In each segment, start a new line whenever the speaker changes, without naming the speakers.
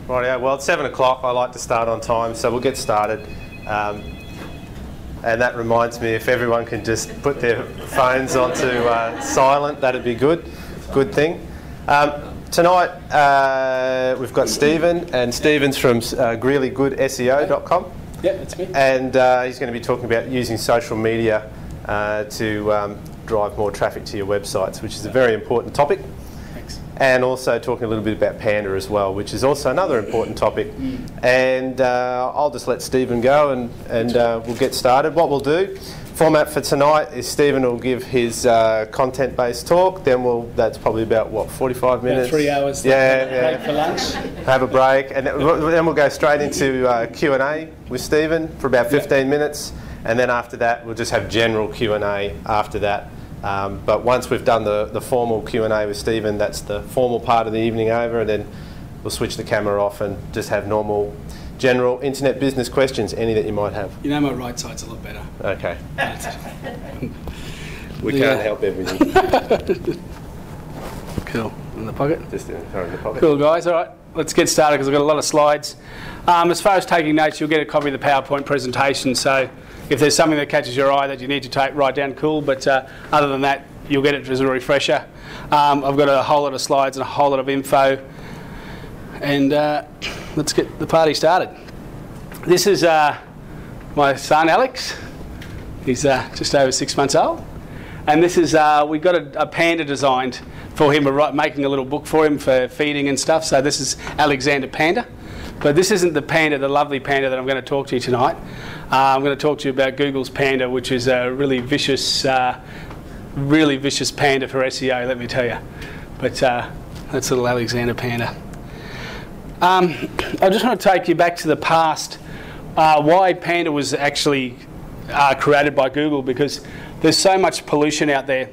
Rightio. Well, it's 7 o'clock. I like to start on time, so we'll get started. And that reminds me, if everyone can just put their phones onto silent, that'd be good. Good thing. Tonight we've got Stephen, and Stephen's from GrealyGoodSEO.com.
Yeah, that's me.
And he's going to be talking about using social media to drive more traffic to your websites, which is a very important topic.
Thanks.
And also talking a little bit about Panda as well, which is also another important topic. And I'll just let Stephen go and we'll get started. What we'll do, format for tonight is Stephen will give his content-based talk, then that's probably about, what, 45 minutes?
About 3 hours.
Yeah.
Break for lunch.
Have a break, and then we'll go straight into Q&A with Stephen for about 15 minutes, and then after that we'll just have general Q&A after that. But once we've done the formal Q&A with Stephen, that's the formal part of the evening over, and then we'll switch the camera off and just have normal general internet business questions, any that you might have.
You know my right side's a lot better.
Okay. We can't help everything.
Cool. In the pocket?
Just in the pocket.
Cool, guys. All right, let's get started because I've got a lot of slides. As far as taking notes, you'll get a copy of the PowerPoint presentation, so if there's something that catches your eye that you need to write down, cool, but other than that, you'll get it as a refresher. I've got a whole lot of slides and a whole lot of info, and let's get the party started. This is my son Alex. He's just over 6 months old, and this is we've got a panda designed for him. We're making a little book for him for feeding and stuff. So this is Alexander Panda, but this isn't the panda, the lovely panda that I'm going to talk to you tonight. I'm going to talk to you about Google's Panda, which is a really vicious panda for SEO, let me tell you. But that's little Alexander Panda. I just want to take you back to the past, why Panda was actually created by Google, because there's so much pollution out there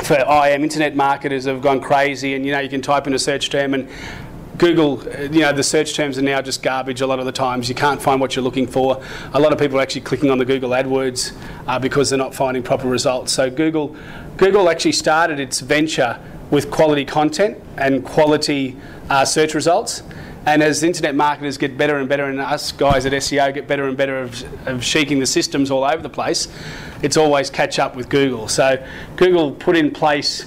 for IM. Internet marketers have gone crazy, and you can type in a search term and Google, the search terms are now just garbage a lot of the times. You can't find what you're looking for. A lot of people are actually clicking on the Google AdWords because they're not finding proper results. So Google actually started its venture with quality content and quality search results. And as internet marketers get better and better, and us guys at SEO get better and better of sheeking the systems all over the place, it's always catch up with Google. So Google put in place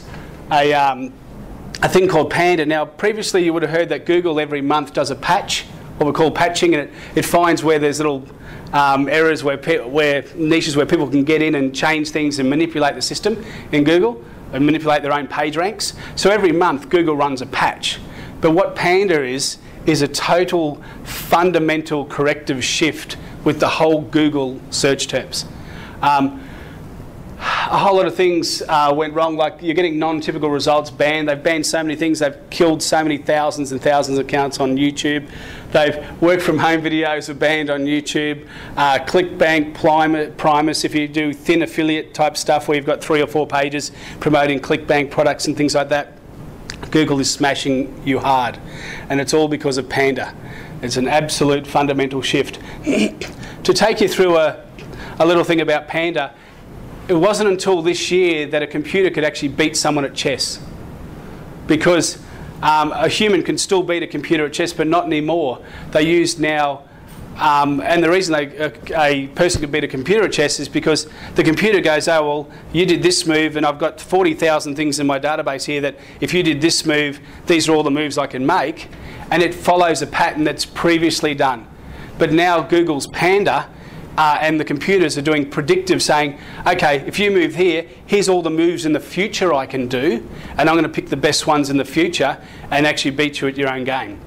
a thing called Panda. Now, previously you would have heard that Google every month does a patch, what we call patching, and it finds where there's little errors, where niches where people can get in and change things and manipulate the system in Google and manipulate their own page ranks. So every month Google runs a patch. But what Panda is a total fundamental corrective shift with the whole Google search terms. A whole lot of things went wrong, like you're getting non-typical results banned. They've banned so many things. They've killed so many thousands and thousands of accounts on YouTube. They've work from home videos are banned on YouTube. ClickBank, Primus, if you do thin affiliate type stuff where you've got 3 or 4 pages promoting ClickBank products and things like that, Google is smashing you hard. And it's all because of Panda. It's an absolute fundamental shift. To take you through a little thing about Panda, it wasn't until this year that a computer could actually beat someone at chess. Because a human can still beat a computer at chess, but not anymore. They use now, and the reason a person can beat a computer at chess is because the computer goes, oh, well, you did this move, and I've got 40,000 things in my database here that if you did this move, these are all the moves I can make. And it follows a pattern that's previously done. But now Google's Panda and the computers are doing predictive, saying, okay, if you move here, here's all the moves in the future I can do, and I'm going to pick the best ones in the future and actually beat you at your own game.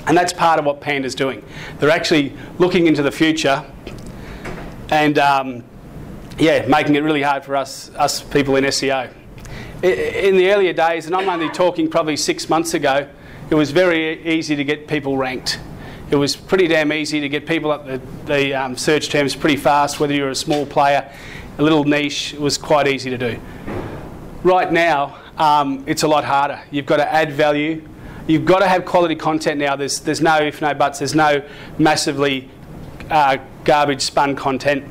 And that's part of what Panda's doing. They're actually looking into the future and, making it really hard for us people in SEO. In the earlier days, and I'm only talking probably 6 months ago, it was very easy to get people ranked. It was pretty damn easy to get people up the search terms pretty fast, whether you're a small player, a little niche, it was quite easy to do. Right now, it's a lot harder. You've got to add value. You've got to have quality content now. There's no if, no buts. There's no massively garbage spun content.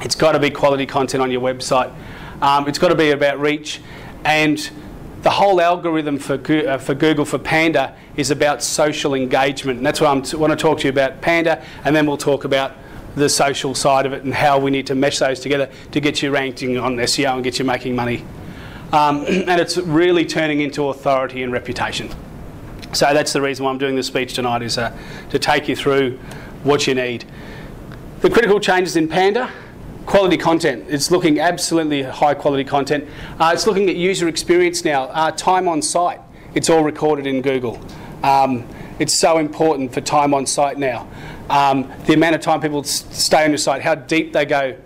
It's got to be quality content on your website. It's got to be about reach. And the whole algorithm for Google for Panda is about social engagement, and that's what I want to talk to you about Panda, and then we'll talk about the social side of it and how we need to mesh those together to get you ranking on SEO and get you making money. And it's really turning into authority and reputation. So that's the reason why I'm doing this speech tonight, is to take you through what you need. The critical changes in Panda: quality content. It's looking absolutely high quality content. It's looking at user experience now. Time on site. It's all recorded in Google. It's so important for time on site now. The amount of time people stay on your site, how deep they go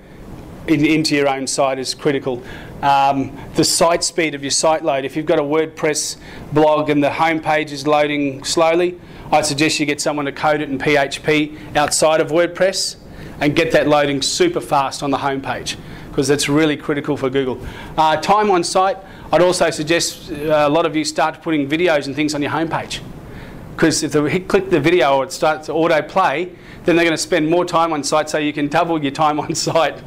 into your own site is critical. The site speed of your site load. If you've got a WordPress blog and the home page is loading slowly, I'd suggest you get someone to code it in PHP outside of WordPress and get that loading super fast on the home page, because that's really critical for Google. Time on site, I'd also suggest a lot of you start putting videos and things on your home page, because if they click the video or it starts to auto play, then they're going to spend more time on site, so you can double your time on site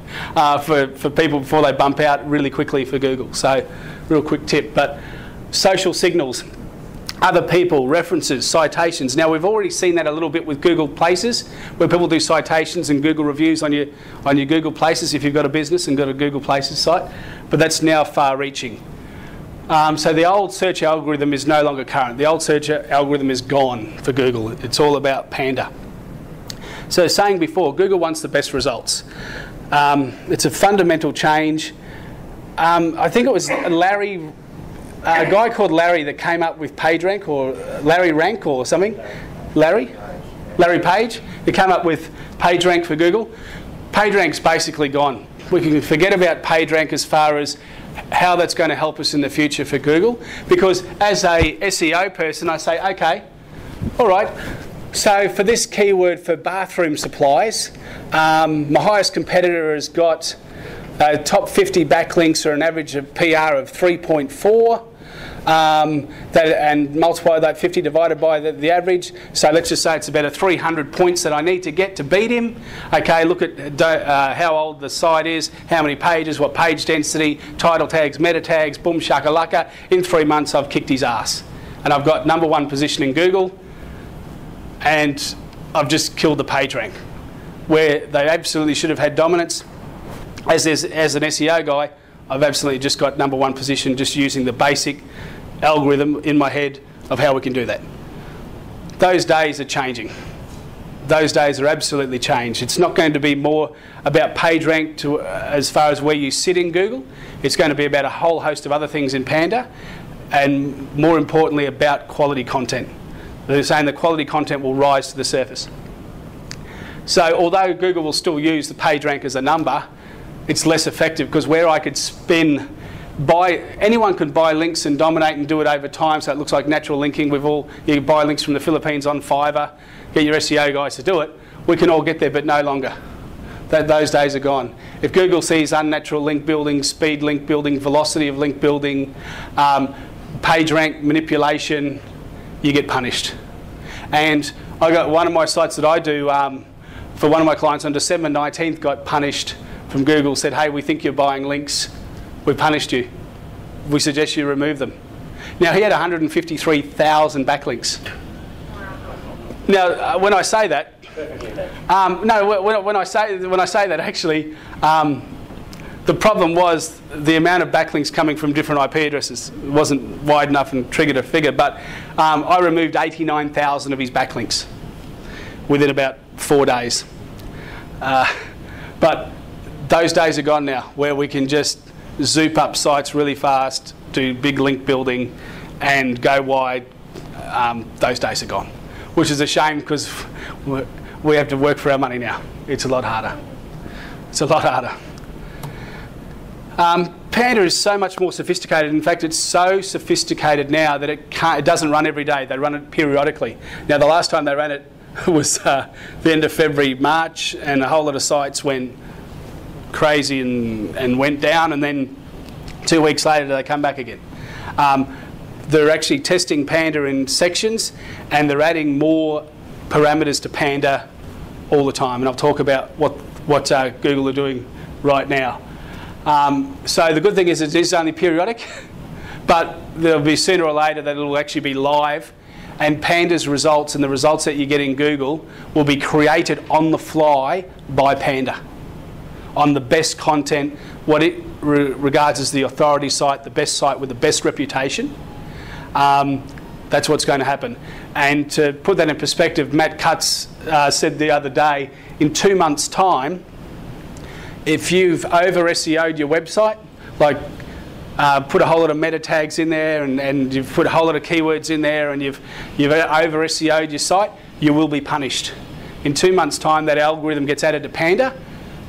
for people before they bump out really quickly for Google. So, real quick tip. But social signals, other people, references, citations. Now, we've already seen that a little bit with Google Places, where people do citations and Google reviews on your Google Places if you've got a business and got a Google Places site. But that's now far-reaching. So the old search algorithm is no longer current. The old search algorithm is gone for Google. It's all about Panda. So saying before, Google wants the best results. It's a fundamental change. I think it was Larry, a guy called Larry that came up with PageRank, or Larry Rank or something. Larry Page, that came up with PageRank for Google. PageRank's basically gone. We can forget about PageRank as far as how that's going to help us in the future for Google, because as a SEO person, I say, okay, all right, so for this keyword for bathroom supplies, my highest competitor has got top 50 backlinks or an average of PR of 3.4, and multiply that 50 divided by the average. So let's just say it's about 300 points that I need to get to beat him. Okay, look at how old the site is, how many pages, what page density, title tags, meta tags, boom shakalaka. In 3 months I've kicked his ass. And I've got #1 position in Google, and I've just killed the PageRank, where they absolutely should have had dominance. As an SEO guy, I've absolutely just got #1 position just using the basic algorithm in my head of how we can do that. Those days are changing. Those days are absolutely changed. It's not going to be more about PageRank as far as where you sit in Google. It's going to be about a whole host of other things in Panda, and more importantly about quality content. They're saying the quality content will rise to the surface. So although Google will still use the PageRank as a number, it's less effective, because where I could anyone could buy links and dominate and do it over time, so it looks like natural linking. You can buy links from the Philippines on Fiverr, get your SEO guys to do it. We can all get there, but no longer. Those days are gone. If Google sees unnatural link building, speed link building, velocity of link building, PageRank manipulation, you get punished. And I got one of my sites that I do for one of my clients on December 19th got punished from Google, said, hey, we think you're buying links. We punished you. We suggest you remove them. Now, he had 153,000 backlinks. Now, when I say that, when I say that, actually, the problem was the amount of backlinks coming from different IP addresses wasn't wide enough and triggered a figure. But I removed 89,000 of his backlinks within about 4 days. But those days are gone now, where we can just zoop up sites really fast, do big link building, and go wide. Those days are gone, which is a shame, because we have to work for our money now. It's a lot harder. It's a lot harder. Panda is so much more sophisticated. In fact, it's so sophisticated now that it doesn't run every day. They run it periodically. Now, the last time they ran it was the end of February, March, and a whole lot of sites went crazy and went down, and then 2 weeks later they come back again. They're actually testing Panda in sections, and they're adding more parameters to Panda all the time, and I'll talk about what Google are doing right now. So the good thing is it is only periodic, but there'll be sooner or later that it'll actually be live, and Panda's results and the results that you get in Google will be created on the fly by Panda on the best content, what it regards as the authority site, the best site with the best reputation. That's what's going to happen. And to put that in perspective, Matt Cutts said the other day, in 2 months' time, if you've over SEO'd your website, like put a whole lot of meta tags in there and you've put a whole lot of keywords in there and you've over SEO'd your site, you will be punished. In 2 months' time, that algorithm gets added to Panda,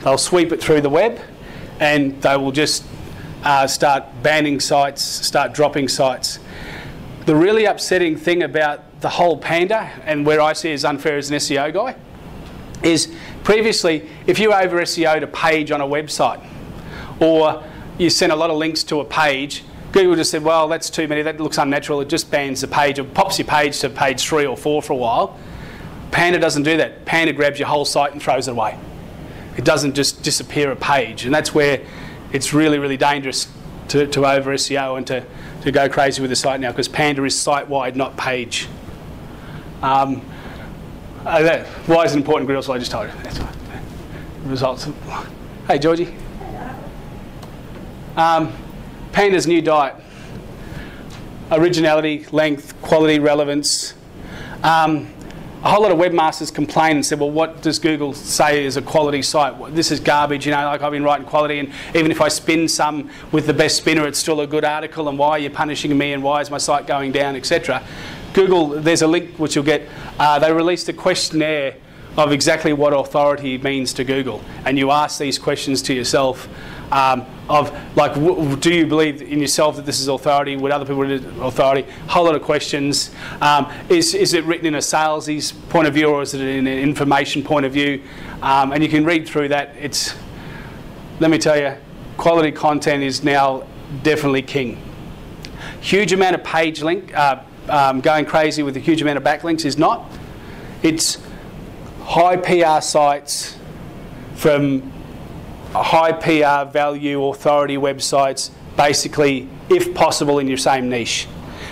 they'll sweep it through the web, and they will just start banning sites, start dropping sites. The really upsetting thing about the whole Panda, and where I see it as unfair as an SEO guy, is previously, if you over SEO'd a page on a website, or you sent a lot of links to a page, Google just said, well, that's too many, that looks unnatural, it just bans the page, it pops your page to page 3 or 4 for a while. Panda doesn't do that. Panda grabs your whole site and throws it away. It doesn't just disappear a page, and that's where it's really, really dangerous to over SEO and to go crazy with the site now, because Panda is site-wide, not page. Why is it important, Grealy? So I just told you. That's right. Results. Hey, Georgie. Panda's new diet. Originality, length, quality, relevance. A whole lot of webmasters complained and said, well, what does Google say is a quality site? This is garbage, you know, like I've been writing quality, and even if I spin some with the best spinner, it's still a good article, and why are you punishing me, and why is my site going down, etc. Google, there's a link which you'll get, they released a questionnaire of exactly what authority means to Google, and you ask these questions to yourself of like, do you believe in yourself that this is authority? Would other people read authority? A whole lot of questions. Is it written in a salesy point of view, or is it in an information point of view? And you can read through that. It's, let me tell you, quality content is now definitely king. Huge amount of page link, going crazy with a huge amount of backlinks is not. It's high PR sites from high PR value authority websites, basically, if possible, in your same niche.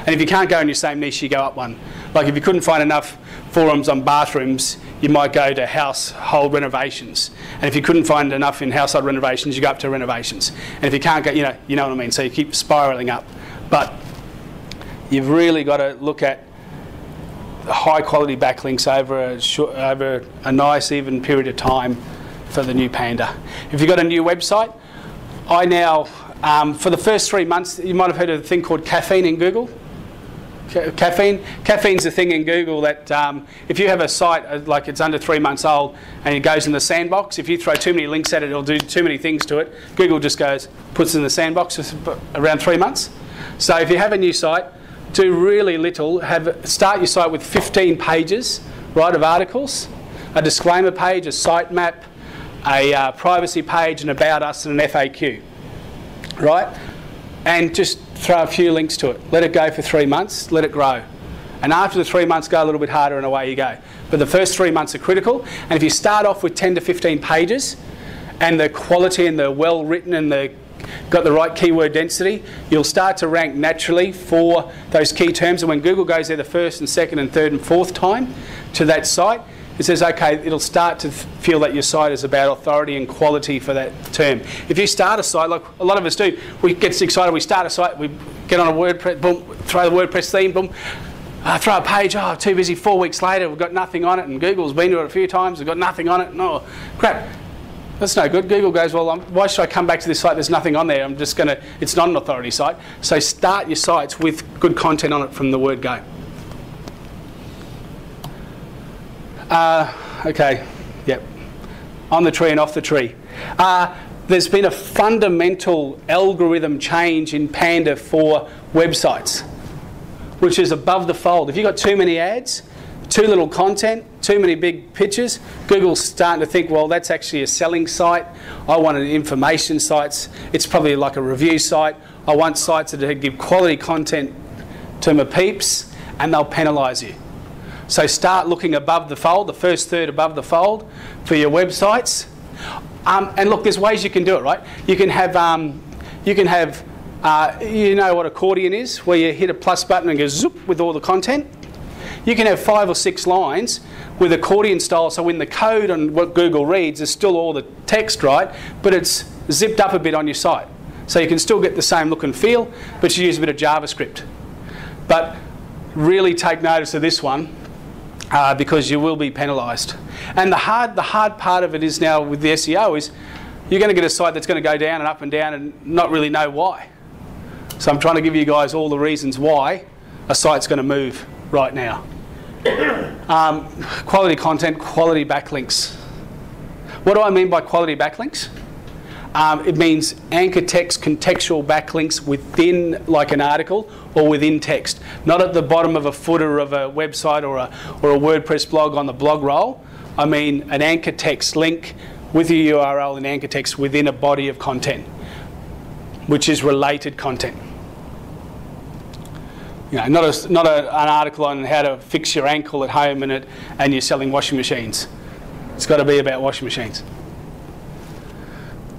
And if you can't go in your same niche, you go up one. Like if you couldn't find enough forums on bathrooms, you might go to household renovations. And if you couldn't find enough in household renovations, you go up to renovations. And if you can't go, you know what I mean, so you keep spiralling up. But you've really got to look at high quality backlinks over a nice even period of time for the new Panda. If you've got a new website, I now, for the first 3 months, you might have heard of a thing called caffeine in Google. Caffeine's a thing in Google that if you have a site like it's under 3 months old and it goes in the sandbox, if you throw too many links at it, it'll do too many things to it. Google just goes, puts it in the sandbox for around 3 months. So if you have a new site, do really little. Start your site with 15 pages, right, of articles, a disclaimer page, a sitemap, a privacy page, an about us, and an FAQ, right? And just throw a few links to it. Let it go for 3 months, let it grow. And after the 3 months, go a little bit harder and away you go. But the first 3 months are critical. And if you start off with 10 to 15 pages and the quality and the well written and got the right keyword density, you'll start to rank naturally for those key terms. And when Google goes there the first and second and third and fourth time to that site, it says, okay, it'll start to feel that your site is about authority and quality for that term. If you start a site, like a lot of us do, we get excited, we start a site, we get on a WordPress, boom, throw the WordPress theme, boom, throw a page, oh, too busy, 4 weeks later, we've got nothing on it, and Google's been to it a few times, we've got nothing on it, no, crap. That's no good. Google goes, well, why should I come back to this site? There's nothing on there. I'm just going to, it's not an authority site. So start your sites with good content on it from the word go. Okay, yep. On the tree and off the tree. There's been a fundamental algorithm change in Panda for websites, which is above the fold. If you've got too many ads, too little content, too many big pictures, Google's starting to think, well, that's actually a selling site. I want an information site. It's probably like a review site. I want sites that give quality content to my peeps, and they'll penalise you. So start looking above the fold, the first third above the fold for your websites. And look, there's ways you can do it, right? You can have You know what accordion is, where you hit a plus button and goes zoop with all the content? You can have 5 or 6 lines with accordion style, so when the code on what Google reads is still all the text, right? But it's zipped up a bit on your site. So you can still get the same look and feel, but you use a bit of JavaScript. But really take notice of this one because you will be penalised. And the hard part of it is now with the SEO is you're going to get a site that's going to go down and up and down and not really know why. So I'm trying to give you guys all the reasons why a site's going to move right now. Quality content, quality backlinks. What do I mean by quality backlinks? It means anchor text contextual backlinks within like an article or within text. Not at the bottom of a footer of a website or a WordPress blog on the blog roll. I mean an anchor text link with your URL and anchor text within a body of content, which is related content. You know, not an article on how to fix your ankle at home and you're selling washing machines. It's got to be about washing machines.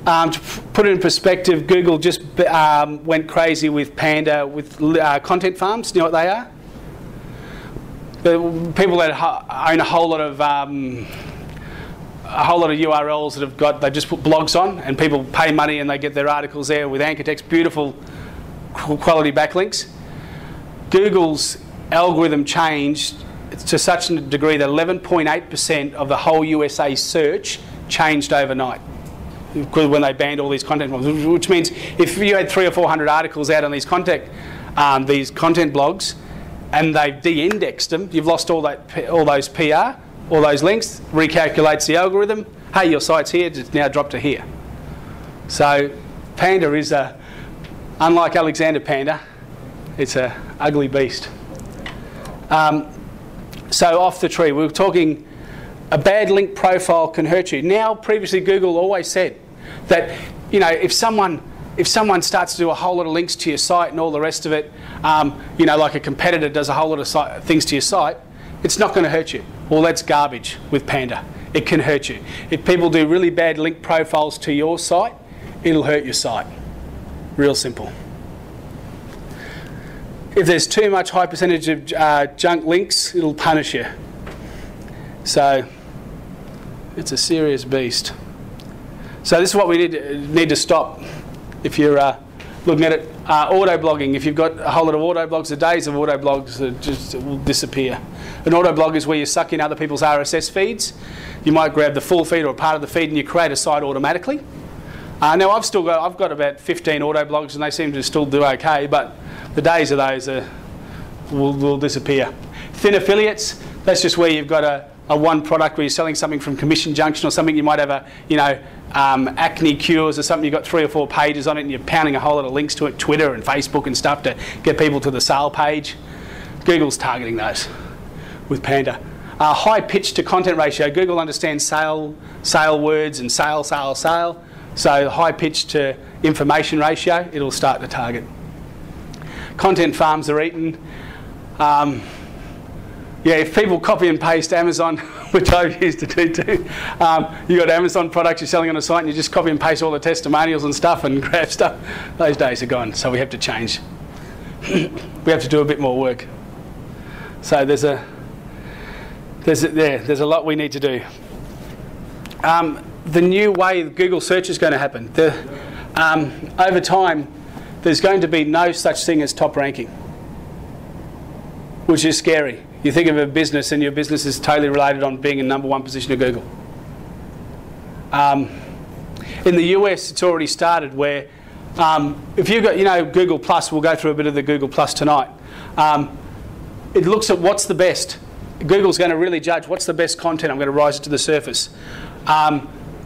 To put it in perspective, Google just went crazy with Panda, with content farms. Do you know what they are? The people that own a whole lot of URLs that they just put blogs on, and people pay money and they get their articles there with anchor text, beautiful quality backlinks. Google's algorithm changed to such a degree that 11.8% of the whole USA search changed overnight when they banned all these content blogs. Which means if you had 300 or 400 articles out on these content blogs and they've de-indexed them, you've lost all those PR, all those links, recalculates the algorithm. Hey, your site's here, it's now dropped to here. So Panda is unlike Alexander Panda, it's an ugly beast. So off the tree, we were talking a bad link profile can hurt you. Now, previously Google always said that, you know, if someone starts to do a whole lot of links to your site and all the rest of it, you know, like a competitor does a whole lot of things to your site, it's not going to hurt you. Well, that's garbage with Panda. It can hurt you. If people do really bad link profiles to your site, it'll hurt your site. Real simple. If there's too much high percentage of junk links, it'll punish you. So it's a serious beast. So this is what we need to stop if you're looking at it. Auto blogging. If you've got a whole lot of auto blogs, the days of auto blogs it will disappear. An auto blog is where you suck in other people's RSS feeds. You might grab the full feed or a part of the feed and you create a site automatically. Now I've got about 15 auto blogs and they seem to still do okay, but the days of those will disappear. Thin affiliates, that's just where you've got a one product where you're selling something from Commission Junction or something. You might have acne cures or something. You've got 3 or 4 pages on it and you're pounding a whole lot of links to it, Twitter and Facebook and stuff to get people to the sale page. Google's targeting those with Panda. High pitch to content ratio. Google understands sale words and sale. So high pitch to information ratio, it'll start to target. Content farms are eaten. Yeah, if people copy and paste Amazon, which I've used to do too, you've got Amazon products you're selling on a site and you just copy and paste all the testimonials and stuff and grab stuff, those days are gone. So we have to change. We have to do a bit more work. So there's a lot we need to do. The new way Google search is going to happen. Over time, there's going to be no such thing as top ranking, which is scary. You think of a business and your business is totally related on being in #1 position of Google. In the US, it's already started where if you've got, Google Plus, we'll go through a bit of the Google Plus tonight. It looks at what's the best. Google's going to really judge what's the best content. I'm going to rise it to the surface.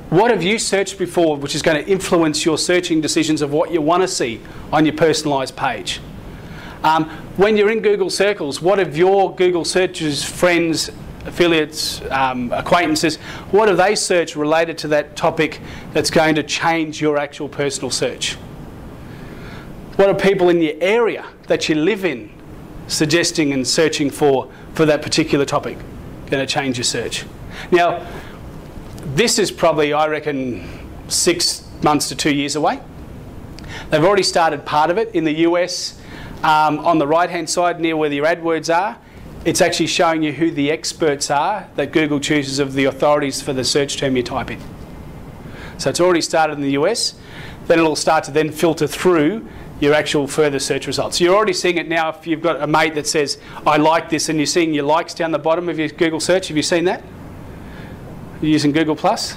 What have you searched before, which is going to influence your searching decisions of what you want to see on your personalised page? When you're in Google Circles, what have your Google searches, friends, affiliates, acquaintances, what have they searched related to that topic that's going to change your actual personal search? What are people in your area that you live in suggesting and searching for that particular topic? Going to change your search. Now, this is probably, I reckon, 6 months to 2 years away. They've already started part of it in the US. On the right-hand side, near where your AdWords are, it's actually showing you who the experts are that Google chooses of the authorities for the search term you type in. So it's already started in the US. Then it'll start to then filter through your actual further search results. So you're already seeing it now if you've got a mate that says, I like this, and you're seeing your likes down the bottom of your Google search. Have you seen that? You're using Google Plus?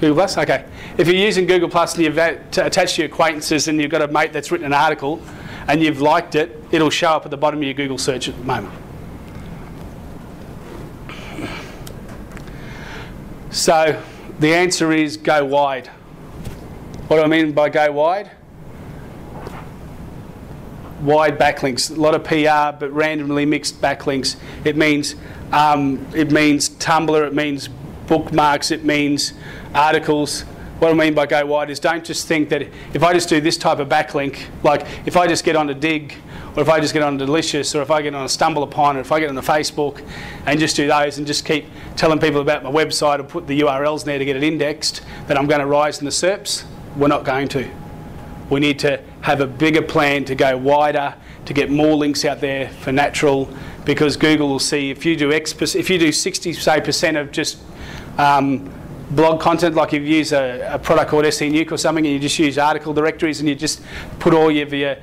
Google Plus? Okay. If you're using Google Plus and you've attached to your acquaintances and you've got a mate that's written an article and you've liked it, it'll show up at the bottom of your Google search at the moment. So the answer is go wide. What do I mean by go wide? Wide backlinks. A lot of PR, but randomly mixed backlinks. It means Tumblr, it means bookmarks, it means articles. What I mean by go wide is don't just think that if I just do this type of backlink, like if I just get onto Dig, or if I just get on Delicious, or if I get on a Stumble Upon, or if I get on the Facebook and just do those and just keep telling people about my website or put the URLs there to get it indexed, that I'm going to rise in the SERPs. We're not going to. We need to have a bigger plan to go wider, to get more links out there for natural, because Google will see if you do 60% of just blog content, like if you use a product called SE Nuke or something and you just use article directories and you just put all of your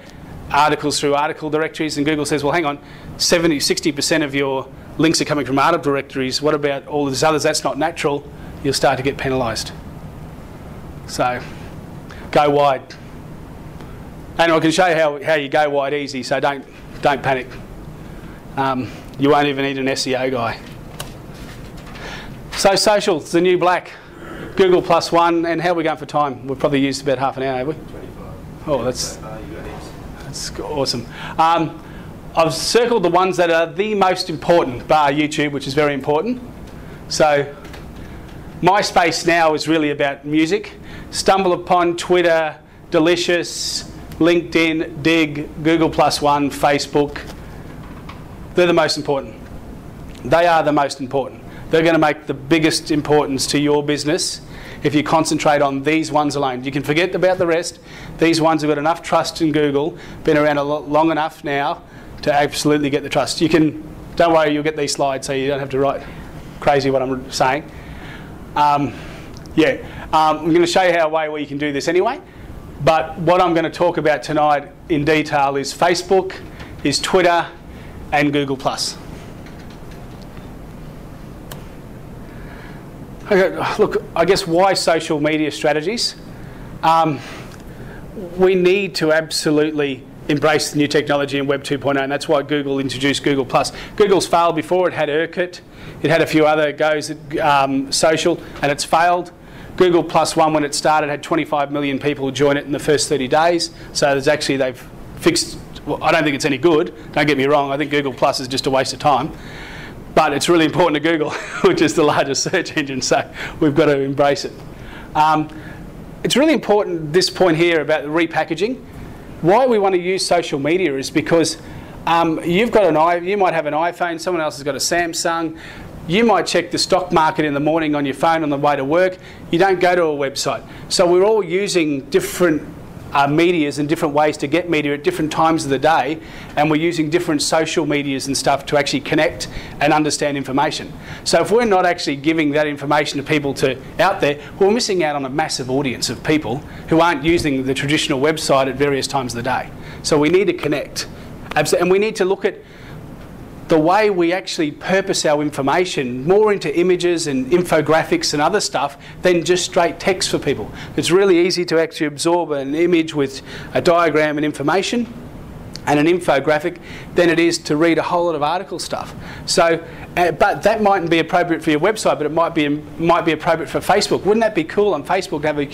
articles through article directories, and Google says, well, hang on, 60% of your links are coming from article directories, what about all of these others? That's not natural. You'll start to get penalised. So go wide. And I can show you how you go wide easy, so don't panic. You won't even need an SEO guy. So social, it's the new black. Google +1, and how are we going for time? We've probably used about half an hour, have we?
25.
Oh, that's awesome. I've circled the ones that are the most important, bar YouTube, which is very important. So MySpace now is really about music. Stumble Upon, Twitter, Delicious, LinkedIn, Dig, Google +1, Facebook. They're the most important. They are the most important. They're going to make the biggest importance to your business if you concentrate on these ones alone. You can forget about the rest. These ones have got enough trust in Google, been around long enough now to absolutely get the trust. You can, don't worry, you'll get these slides so you don't have to write crazy what I'm saying. I'm going to show you a way where you can do this anyway. But what I'm going to talk about tonight in detail is Facebook, is Twitter, and Google+. Okay, look, I guess why social media strategies? We need to absolutely embrace the new technology in Web 2.0, and that's why Google introduced Google+. Google's failed before. It had Urquhart. It had a few other goes at social, and it's failed. Google +1, when it started, had 25 million people join it in the first 30 days. So there's actually, they've fixed, well, I don't think it's any good. Don't get me wrong. I think Google+ is just a waste of time. But it's really important to Google, which is the largest search engine, so we've got to embrace it. It's really important, this point here about the repackaging. Why we want to use social media is because you might have an iPhone, someone else has got a Samsung. You might check the stock market in the morning on your phone on the way to work. You don't go to a website. So we're all using different medias and different ways to get media at different times of the day, and we're using different social medias and stuff to actually connect and understand information. So if we're not actually giving that information to people out there, we're missing out on a massive audience of people who aren't using the traditional website at various times of the day. So we need to connect. And we need to look at the way we actually purpose our information more into images and infographics and other stuff than just straight text for people. It's really easy to actually absorb an image with a diagram and information and an infographic than it is to read a whole lot of article stuff. So, but that mightn't be appropriate for your website, but it might be appropriate for Facebook. Wouldn't that be cool on Facebook to have a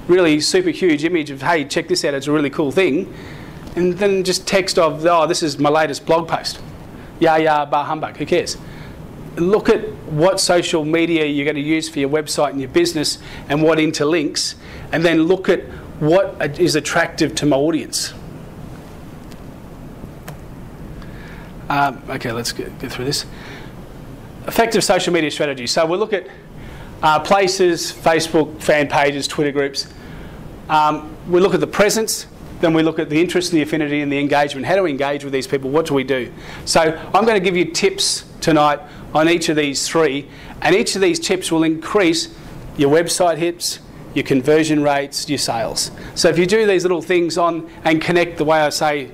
really super huge image of, hey, check this out, it's a really cool thing, and then just text of, oh, this is my latest blog post. Yeah, bar humbug, who cares? Look at what social media you're going to use for your website and your business and what interlinks, and then look at what is attractive to my audience. Okay, let's get through this. Effective social media strategy. So we'll look at places, Facebook, fan pages, Twitter groups. We look at the presence, then we look at the interest, the affinity and the engagement. How do we engage with these people? What do we do? So I'm going to give you tips tonight on each of these three, and each of these tips will increase your website hits, your conversion rates, your sales. So if you do these little things on and connect the way I say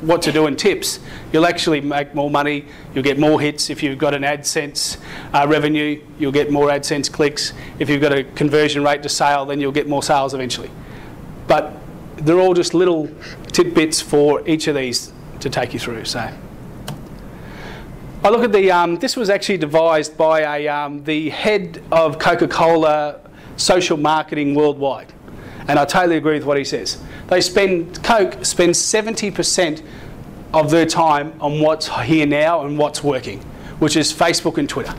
what to do in tips, you'll actually make more money, you'll get more hits. If you've got an AdSense revenue, you'll get more AdSense clicks. If you've got a conversion rate to sale, then you'll get more sales eventually. But they're all just little tidbits for each of these to take you through. So I look at the, this was actually devised by the head of Coca-Cola social marketing worldwide. And I totally agree with what he says. Coke spends 70% of their time on what's here now and what's working, which is Facebook and Twitter.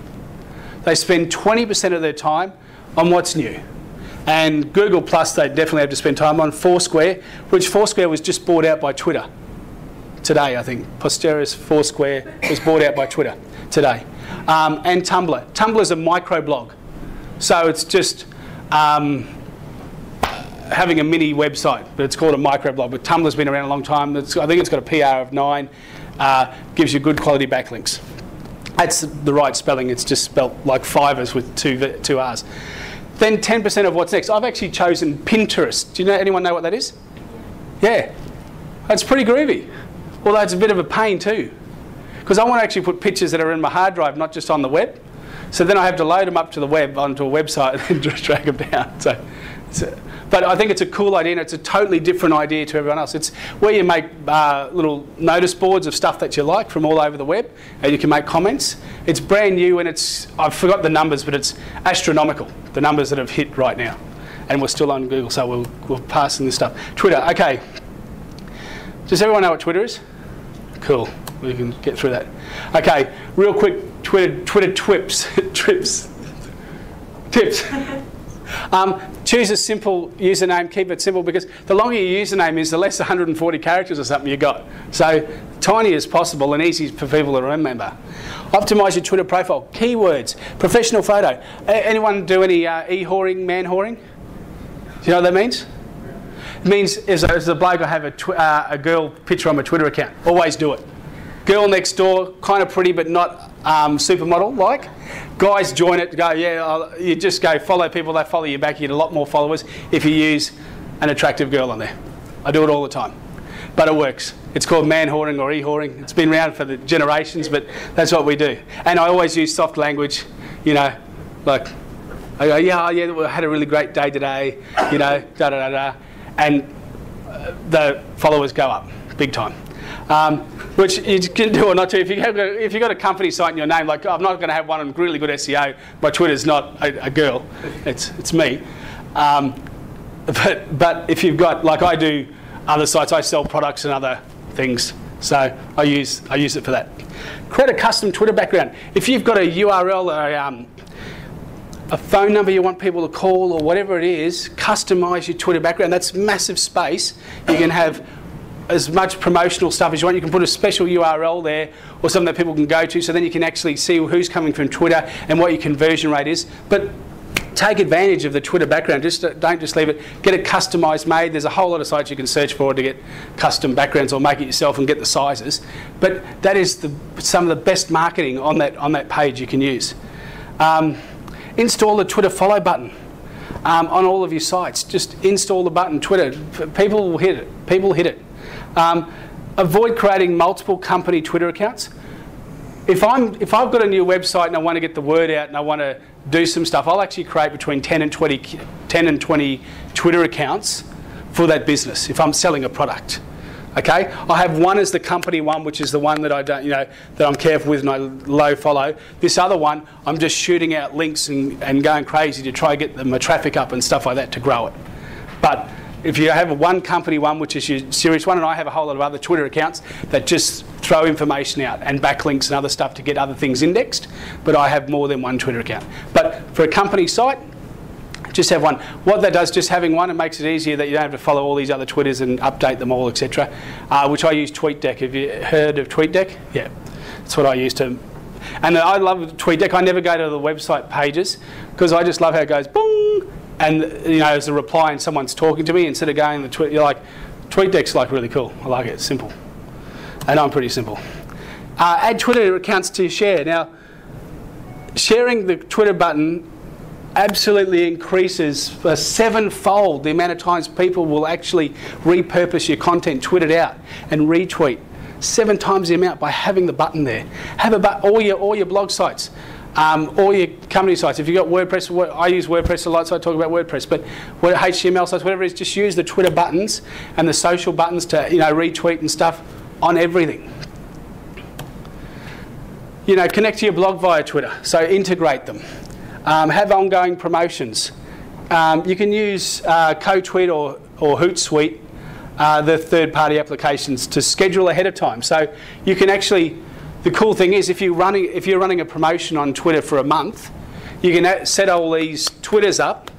They spend 20% of their time on what's new. And Google Plus, they definitely have to spend time on. Foursquare, which Foursquare was just bought out by Twitter today, I think. Posteris Foursquare was bought out by Twitter today. And Tumblr. Tumblr's a microblog. So it's just having a mini website, but it's called a microblog. But Tumblr's been around a long time. I think it's got a PR of 9, gives you good quality backlinks. That's the right spelling. It's just spelt like fivers with two R's. Then 10% of what's next. I've actually chosen Pinterest. Do you know, anyone know what that is? Yeah. That's pretty groovy. Although it's a bit of a pain too. Because I want to actually put pictures that are in my hard drive, not just on the web. So then I have to load them up to the web, onto a website, and then drag them down. But I think it's a cool idea, and it's a totally different idea to everyone else. It's where you make little notice boards of stuff that you like from all over the web, and you can make comments. It's brand new, and I've forgot the numbers, but it's astronomical, the numbers that have hit right now. And we're still on Google, so we're passing this stuff. Twitter, okay. Does everyone know what Twitter is? Cool, we can get through that. Okay, real quick, Twitter tips. Choose a simple username, keep it simple, because the longer your username is, the less 140 characters or something you got. So tiny as possible and easy for people to remember. Optimise your Twitter profile. Keywords, professional photo. Anyone do any e-whoring, man-whoring? Do you know what that means? It means as a bloke, I have a girl picture on my Twitter account. Always do it. Girl next door, kind of pretty but not supermodel-like. Guys join it, go, yeah, you just go follow people, they follow you back, you get a lot more followers if you use an attractive girl on there. I do it all the time, but it works. It's called man-whoring or e-whoring. It's been around for the generations, but that's what we do. And I always use soft language, you know, like, I go, yeah, I had a really great day today, you know, da-da-da-da, and the followers go up, big time. Which you can do or not do. If you've got a company site in your name, like I'm not going to have one on really good SEO. My Twitter's not a girl, it's me. But if you've got, like I do other sites, I sell products and other things, so I use it for that. Create a custom Twitter background. If you've got a URL or a phone number you want people to call or whatever it is, customise your Twitter background. That's massive space. You can have as much promotional stuff as you want. You can put a special URL there or something that people can go to, so then you can actually see who's coming from Twitter and what your conversion rate is. But take advantage of the Twitter background. Don't just leave it. Get it customised, made. There's a whole lot of sites you can search for to get custom backgrounds or make it yourself and get the sizes. But that is some of the best marketing on that page you can use. Install the Twitter follow button on all of your sites. Just install the button. Twitter, people will hit it. People hit it. Avoid creating multiple company Twitter accounts. If I've got a new website and I want to get the word out and I want to do some stuff, I'll actually create between 10 and 20 Twitter accounts for that business if I'm selling a product. Okay, I have one as the company one, which is the one that I don't, that I'm careful with and I low follow. This other one, I'm just shooting out links and going crazy to try to get my traffic up and stuff like that to grow it. But if you have a one company one, which is your serious one, and I have a whole lot of other Twitter accounts that just throw information out and backlinks and other stuff to get other things indexed, but I have more than one Twitter account. But for a company site, just have one. What that does, just having one, it makes it easier that you don't have to follow all these other Twitters and update them all, etc. Which I use TweetDeck. Have you heard of TweetDeck? Yeah, that's what I use to. And I love TweetDeck. I never go to the website pages because I just love how it goes boom, and as a reply and someone's talking to me, instead of going the tweet, you're like, TweetDeck's like really cool. I like it. It's simple, and I'm pretty simple. Add Twitter accounts to share. Now, sharing the Twitter button absolutely increases for 7-fold the amount of times people will actually repurpose your content, tweet it out, and retweet. 7 times the amount by having the button there. Have all your blog sites, all your company sites. If you've got WordPress, I use WordPress a lot, so I talk about WordPress. But HTML sites, whatever it is, just use the Twitter buttons and the social buttons to retweet and stuff on everything. Connect to your blog via Twitter, so integrate them. Have ongoing promotions. You can use CoTweet or Hootsuite, the third-party applications, to schedule ahead of time. So you can actually, the cool thing is, if you're running a promotion on Twitter for a month, you can set all these Twitters up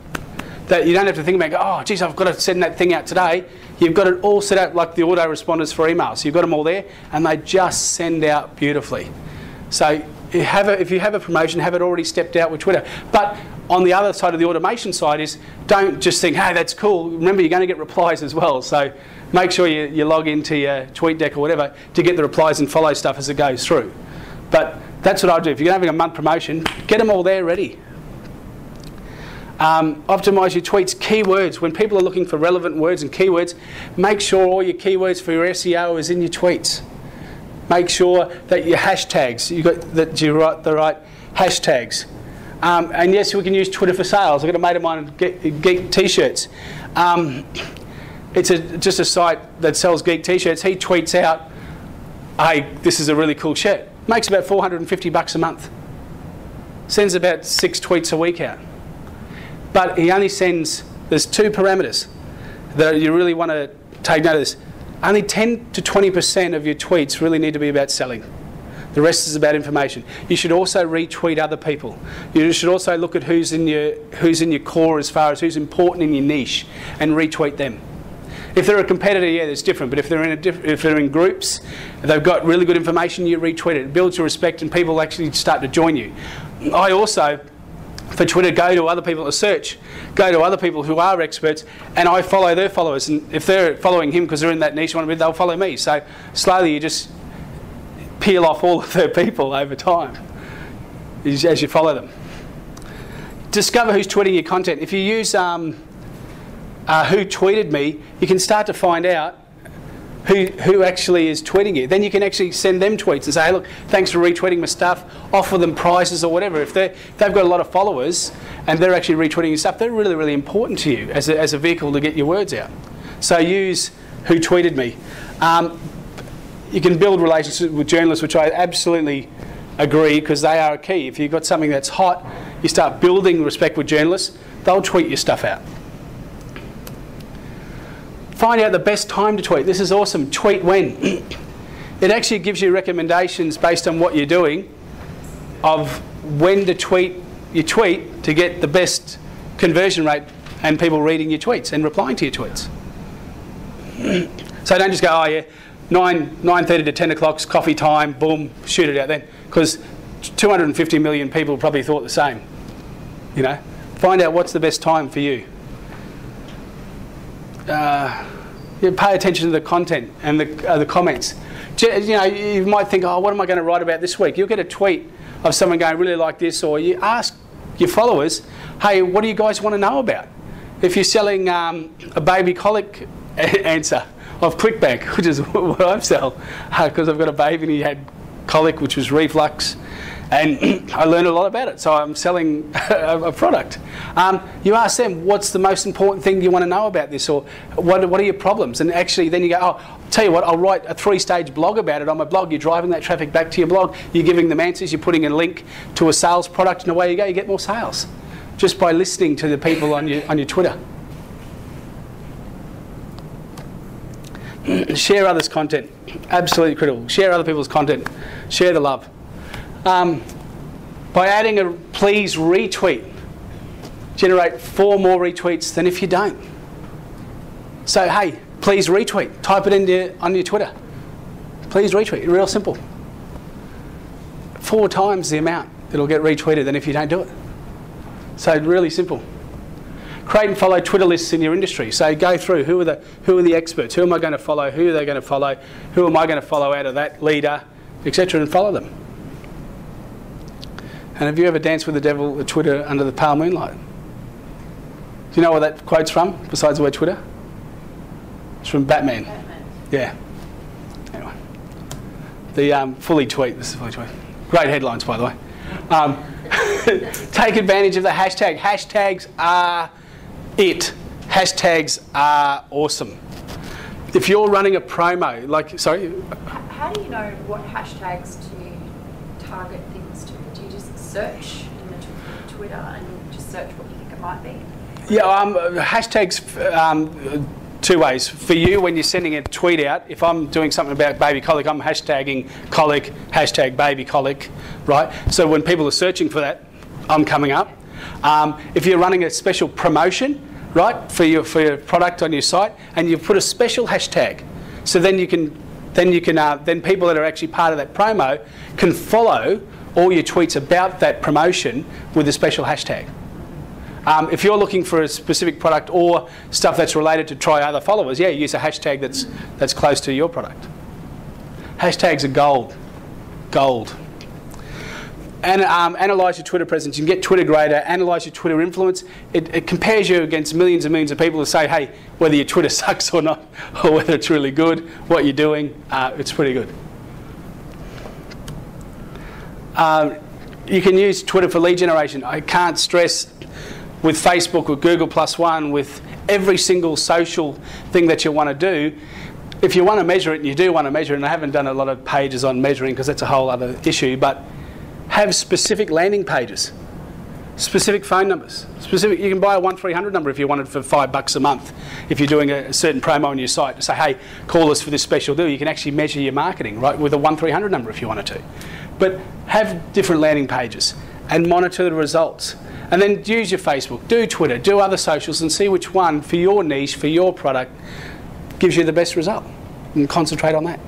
that you don't have to think about, oh, geez, I've got to send that thing out today. You've got it all set up like the autoresponders for emails. So you've got them all there, and they just send out beautifully. So if you have a promotion, have it already stepped out with Twitter. But on the other side of the automation side is, don't just think, hey, that's cool. Remember, you're going to get replies as well. So make sure you log into your TweetDeck or whatever to get the replies and follow stuff as it goes through. But that's what I do. If you're having a month promotion, get them all there ready. Optimise your tweets. Keywords. When people are looking for relevant words and keywords, make sure all your keywords for your SEO is in your tweets. Make sure that your hashtags, you write the right hashtags. And yes, we can use Twitter for sales. I've got a mate of mine Geek T-shirts. It's just a site that sells Geek T-shirts. He tweets out, hey, this is a really cool shirt. Makes about $450 a month. Sends about 6 tweets a week out. But he only sends, there's 2 parameters that you really want to take note of this. Only 10 to 20% of your tweets really need to be about selling. The rest is about information. You should also retweet other people. You should also look at who's in your core as far as who's important in your niche and retweet them. If they're a competitor, yeah, it's different. But if they're in groups, they've got really good information, you retweet it. It builds your respect and people actually start to join you. I also, for Twitter, go to other people to search, go to other people who are experts, and I follow their followers. And if they're following him because they're in that niche, they'll follow me. So slowly you just peel off all of their people over time as you follow them. Discover who's tweeting your content. If you use Who Tweeted Me, you can start to find out who actually is tweeting you. Then you can actually send them tweets and say, hey, look, thanks for retweeting my stuff, offer them prizes or whatever. If they've got a lot of followers and they're actually retweeting your stuff, they're really, really important to you as a vehicle to get your words out. So use Who Tweeted Me. You can build relationships with journalists, which I absolutely agree, because they are a key. If you've got something that's hot, you start building respect with journalists, they'll tweet your stuff out. Find out the best time to tweet. This is awesome. Tweet when. It actually gives you recommendations based on what you're doing of when to tweet your tweet to get the best conversion rate and people reading your tweets and replying to your tweets. So don't just go, oh yeah, 9:30 to 10 o'clock's coffee time, boom, shoot it out then. Because 250 million people probably thought the same. Find out what's the best time for you. Pay attention to the content and the comments. You might think, oh, what am I going to write about this week? You'll get a tweet of someone going, really like this, or you ask your followers, hey, what do you guys want to know about? If you're selling a baby colic answer of ClickBank, which is what I sell, because I've got a baby and he had colic, which was reflux, and I learned a lot about it, so I'm selling a product. You ask them, what's the most important thing you want to know about this, or what are your problems? And actually then you go, oh, tell you what, I'll write a 3-stage blog about it on my blog. You're driving that traffic back to your blog, you're giving them answers, you're putting a link to a sales product, and away you go, you get more sales just by listening to the people on your Twitter. Share others' content. Absolutely critical. Share other people's content. Share the love. By adding a please retweet, generate 4 more retweets than if you don't. So hey, please retweet. Type it on your Twitter. Please retweet. Real simple. 4 times the amount it'll get retweeted than if you don't do it. So really simple. Create and follow Twitter lists in your industry. So go through who are the experts, who am I going to follow, who are they going to follow, who am I going to follow out of that leader, etc., and follow them. And have you ever danced with the devil at Twitter under the pale moonlight? Do you know where that quote's from, besides the word Twitter? It's from Batman. Yeah. Anyway. The fully tweet. This is fully tweet. Great headlines, by the way. Take advantage of the hashtag. Hashtags are it. Hashtags are awesome. If you're running a promo, like, sorry?
How do you know what hashtags to target things to? Do you just search in the Twitter and just search what you think it might be?
Yeah, hashtags, two ways. For you, when you're sending a tweet out, if I'm doing something about baby colic, I'm hashtagging colic, hashtag baby colic, right? So when people are searching for that, I'm coming up. If you're running a special promotion, right, for your product on your site, and you put a special hashtag, so then people that are actually part of that promo can follow all your tweets about that promotion with a special hashtag. If you're looking for a specific product or stuff that's related to try other followers, yeah, use a hashtag that's close to your product. Hashtags are gold. Gold. And analyse your Twitter presence. You can get Twitter Grader, analyse your Twitter influence. It compares you against millions and millions of people to say, hey, whether your Twitter sucks or not, or whether it's really good, what you're doing, it's pretty good. You can use Twitter for lead generation. I can't stress, with Facebook, with Google +1, with every single social thing that you want to do, if you want to measure it, and you do want to measure it, and I haven't done a lot of pages on measuring because that's a whole other issue, but have specific landing pages, specific phone numbers, specific. You can buy a 1300 number if you wanted for $5 a month. If you're doing a certain promo on your site to say, hey, call us for this special deal, you can actually measure your marketing, right, with a 1300 number if you wanted to. But have different landing pages and monitor the results. And then use your Facebook, do Twitter, do other socials, and see which one for your niche, for your product, gives you the best result. And concentrate on that.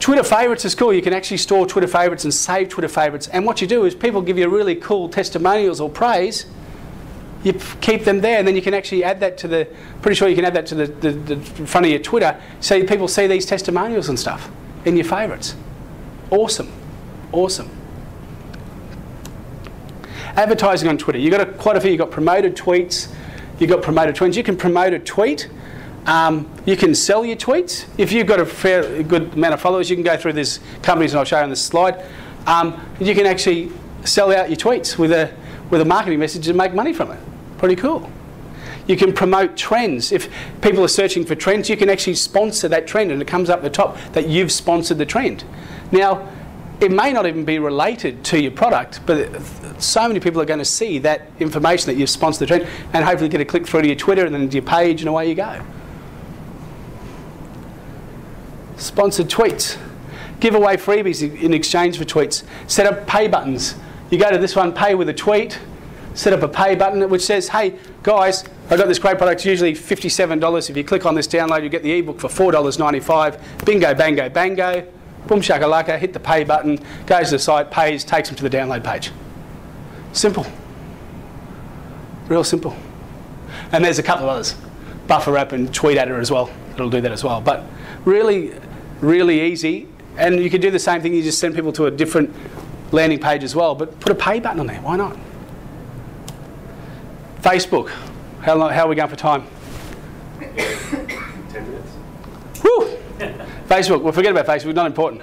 Twitter favourites is cool. You can actually store Twitter favourites and save Twitter favourites. And what you do is people give you really cool testimonials or praise. You keep them there, and then you can actually add that to the, pretty sure you can add that to the front of your Twitter so people see these testimonials and stuff in your favourites. Awesome. Awesome. Advertising on Twitter. You've got quite a few. You've got promoted tweets. You've got promoted tweets. You can promote a tweet. You can sell your tweets. If you've got a fair good amount of followers, you can go through these companies, and I'll show you on this slide. You can actually sell out your tweets with a marketing message and make money from it. Pretty cool. You can promote trends. If people are searching for trends, you can actually sponsor that trend, and it comes up the top that you've sponsored the trend. Now, it may not even be related to your product, but so many people are going to see that information that you've sponsored the trend and hopefully get a click through to your Twitter and then to your page, and away you go. Sponsored tweets. Give away freebies in exchange for tweets. Set up pay buttons. You go to this one, pay with a tweet, set up a pay button which says, hey guys, I've got this great product, it's usually $57. If you click on this download, you get the ebook for $4.95. Bingo, bango, bango. Boom shakalaka, hit the pay button, goes to the site, pays, takes them to the download page. Simple. Real simple. And there's a couple of others. Buffer app and tweet adder as well. It'll do that as well. But really, really easy. And you can do the same thing, you just send people to a different landing page as well, but put a pay button on there, why not? Facebook. How are we going for time?
10 minutes.
Woo! Facebook, well, forget about Facebook, not important.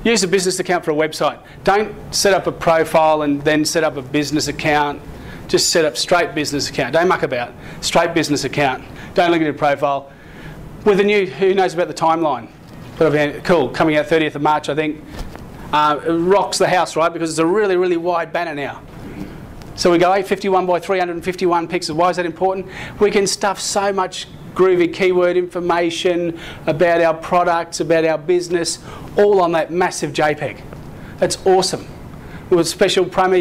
Use a business account for a website. Don't set up a profile and then set up a business account. Just set up straight business account. Don't muck about. Straight business account. Don't look at your profile. With the new, who knows about the timeline? Cool, coming out 30th of March, I think. It rocks the house, right? Because it's a really, really wide banner now. So we go 851 by 351 pixels. Why is that important? We can stuff so much groovy keyword information about our products, about our business, all on that massive JPEG. That's awesome. With a special promo,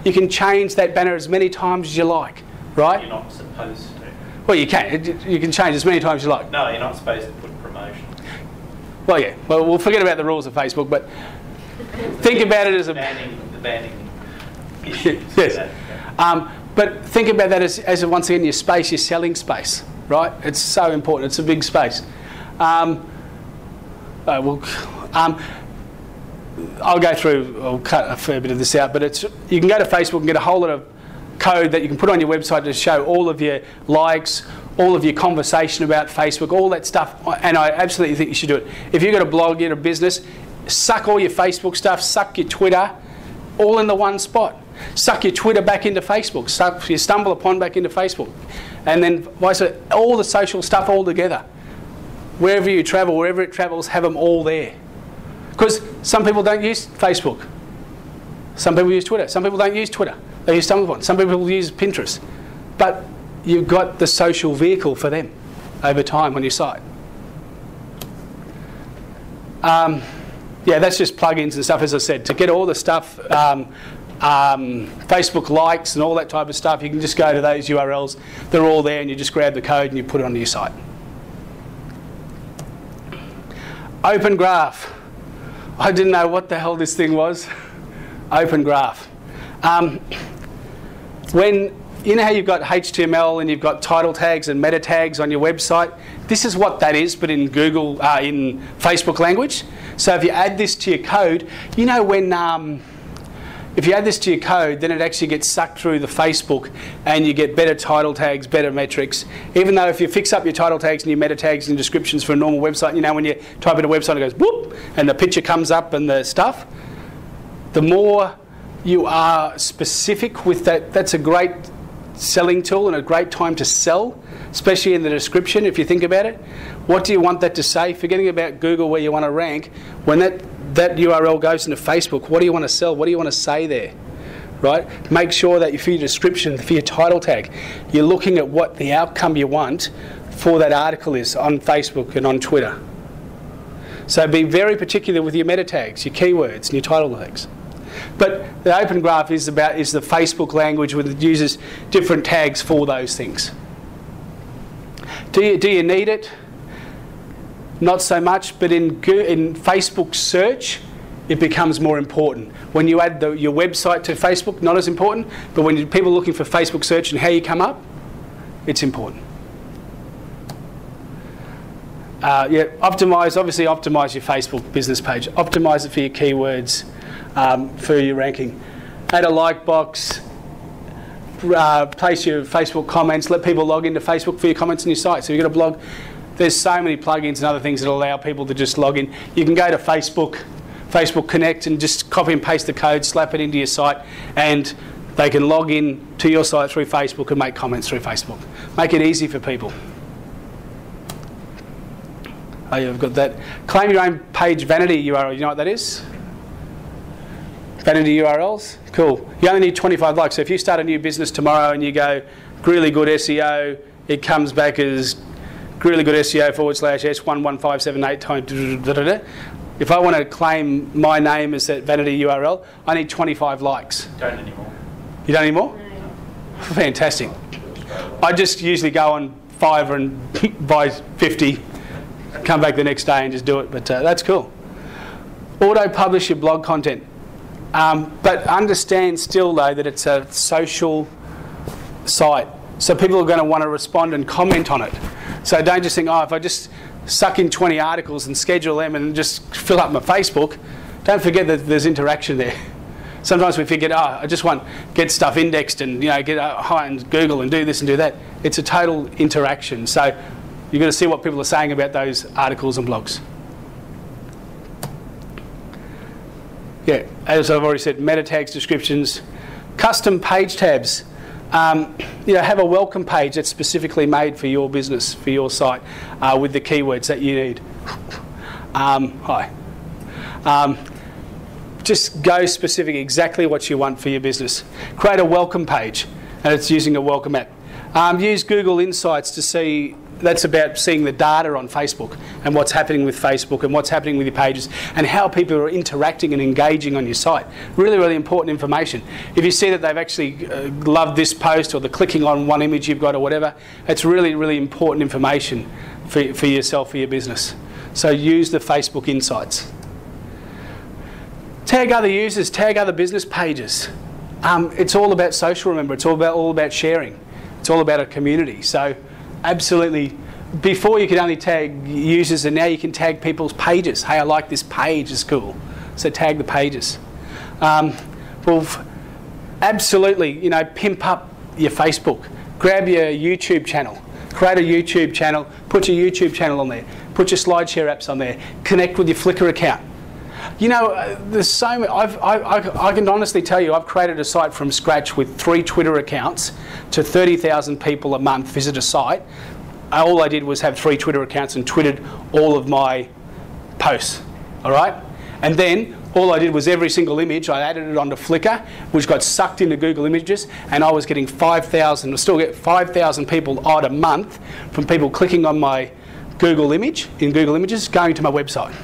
you can change that banner as many times as you like, right?
You're not supposed to.
Well, you can. You can change as many times as you like.
No, you're not supposed to put promotion.
Well, yeah. Well, we'll forget about the rules of Facebook, but think about it as a...
The banning.
Yes. But think about that as once again your space, your selling space, right? It's so important. It's a big space. I'll go through, I'll cut a fair bit of this out, but you can go to Facebook and get a whole lot of code that you can put on your website to show all of your likes, all of your conversation about Facebook, all that stuff, and I absolutely think you should do it. If you've got a blog, you're a business, suck all your Facebook stuff, suck your Twitter, all in the one spot. Suck your Twitter back into Facebook, suck your Stumble Upon back into Facebook, and then vice versa, all the social stuff all together. Wherever you travel, wherever it travels, have them all there. Because some people don't use Facebook. Some people use Twitter. Some people don't use Twitter. They use Stumble Upon. Some people use Pinterest. But you've got the social vehicle for them over time on your site. Yeah, that's just plugins and stuff, as I said. To get all the stuff, Facebook likes and all that type of stuff, you can just go to those URLs. They're all there, and you just grab the code and you put it onto your site. Open Graph. I didn't know what the hell this thing was. Open Graph. When you know how you've got HTML and you've got title tags and meta tags on your website? This is what that is, but in Google, in Facebook language. So if you add this to your code, you know when if you add this to your code, then it actually gets sucked through the Facebook and you get better title tags, better metrics. Even though if you fix up your title tags and your meta tags and descriptions for a normal website, you know when you type in a website it goes whoop and the picture comes up and the stuff, the more you are specific with that, that's a great selling tool and a great time to sell, especially in the description if you think about it. What do you want that to say? Forgetting about Google where you want to rank, when that URL goes into Facebook, what do you want to sell? What do you want to say there? Right? Make sure that for your description, for your title tag, you're looking at what the outcome you want for that article is on Facebook and on Twitter. So be very particular with your meta tags, your keywords and your title tags. But the Open Graph is the Facebook language where it uses different tags for those things. Do you need it? Not so much, but in Facebook search, it becomes more important. When you add your website to Facebook, not as important, but when people are looking for Facebook search and how you come up, it's important. Yeah, obviously optimise your Facebook business page. Optimise it for your keywords, for your ranking. Add a like box, place your Facebook comments, let people log into Facebook for your comments on your site. So you've got a blog. There's so many plugins and other things that allow people to just log in. You can go to Facebook Connect and just copy and paste the code, slap it into your site, and they can log in to your site through Facebook and make comments through Facebook. Make it easy for people. Oh yeah, I've got that. Claim your own page vanity URL. You know what that is? Vanity URLs? Cool. You only need 25 likes. So if you start a new business tomorrow and you go Grealy Good SEO, it comes back as Grealy Good SEO /S115788. If I want to claim my name as that vanity URL, I need 25 likes.
Don't anymore.
You don't anymore?
No.
Fantastic. I just usually go on Fiverr and buy 50, come back the next day and just do it. But that's cool. Auto-publish your blog content. But understand still, though, that it's a social site. So people are going to want to respond and comment on it. So don't just think, oh, if I just suck in 20 articles and schedule them and just fill up my Facebook, don't forget that there's interaction there. Sometimes we forget, oh, I just want get stuff indexed and get high in Google and do this and do that. It's a total interaction. So you've got to see what people are saying about those articles and blogs. Yeah, as I've already said, meta tags, descriptions, custom page tabs. Have a welcome page that's specifically made for your business, for your site, with the keywords that you need. Just go specific, exactly what you want for your business. Create a welcome page, and it's using a welcome app. Use Google Insights to see. That's about seeing the data on Facebook and what's happening with Facebook and what's happening with your pages and how people are interacting and engaging on your site. Really, really important information. If you see that they've actually loved this post or they're clicking on one image you've got or whatever, it's really, really important information for yourself, for your business. So use the Facebook Insights. Tag other users, tag other business pages. It's all about social, remember. It's all about sharing. It's all about a community. So absolutely, before you could only tag users, and now you can tag people's pages. Hey, I like this page, it's cool. So tag the pages. Well, absolutely, you know, pimp up your Facebook. Grab your YouTube channel. Create a YouTube channel. Put your YouTube channel on there. Put your SlideShare apps on there. Connect with your Flickr account. You know, there's so many. I can honestly tell you, I've created a site from scratch with 3 Twitter accounts to 30,000 people a month visit a site. All I did was have 3 Twitter accounts and tweeted all of my posts. All right, and then all I did was every single image, I added it onto Flickr, which got sucked into Google Images, and I was getting 5,000, I still get 5,000 people odd a month from people clicking on my Google image, in Google Images, going to my website.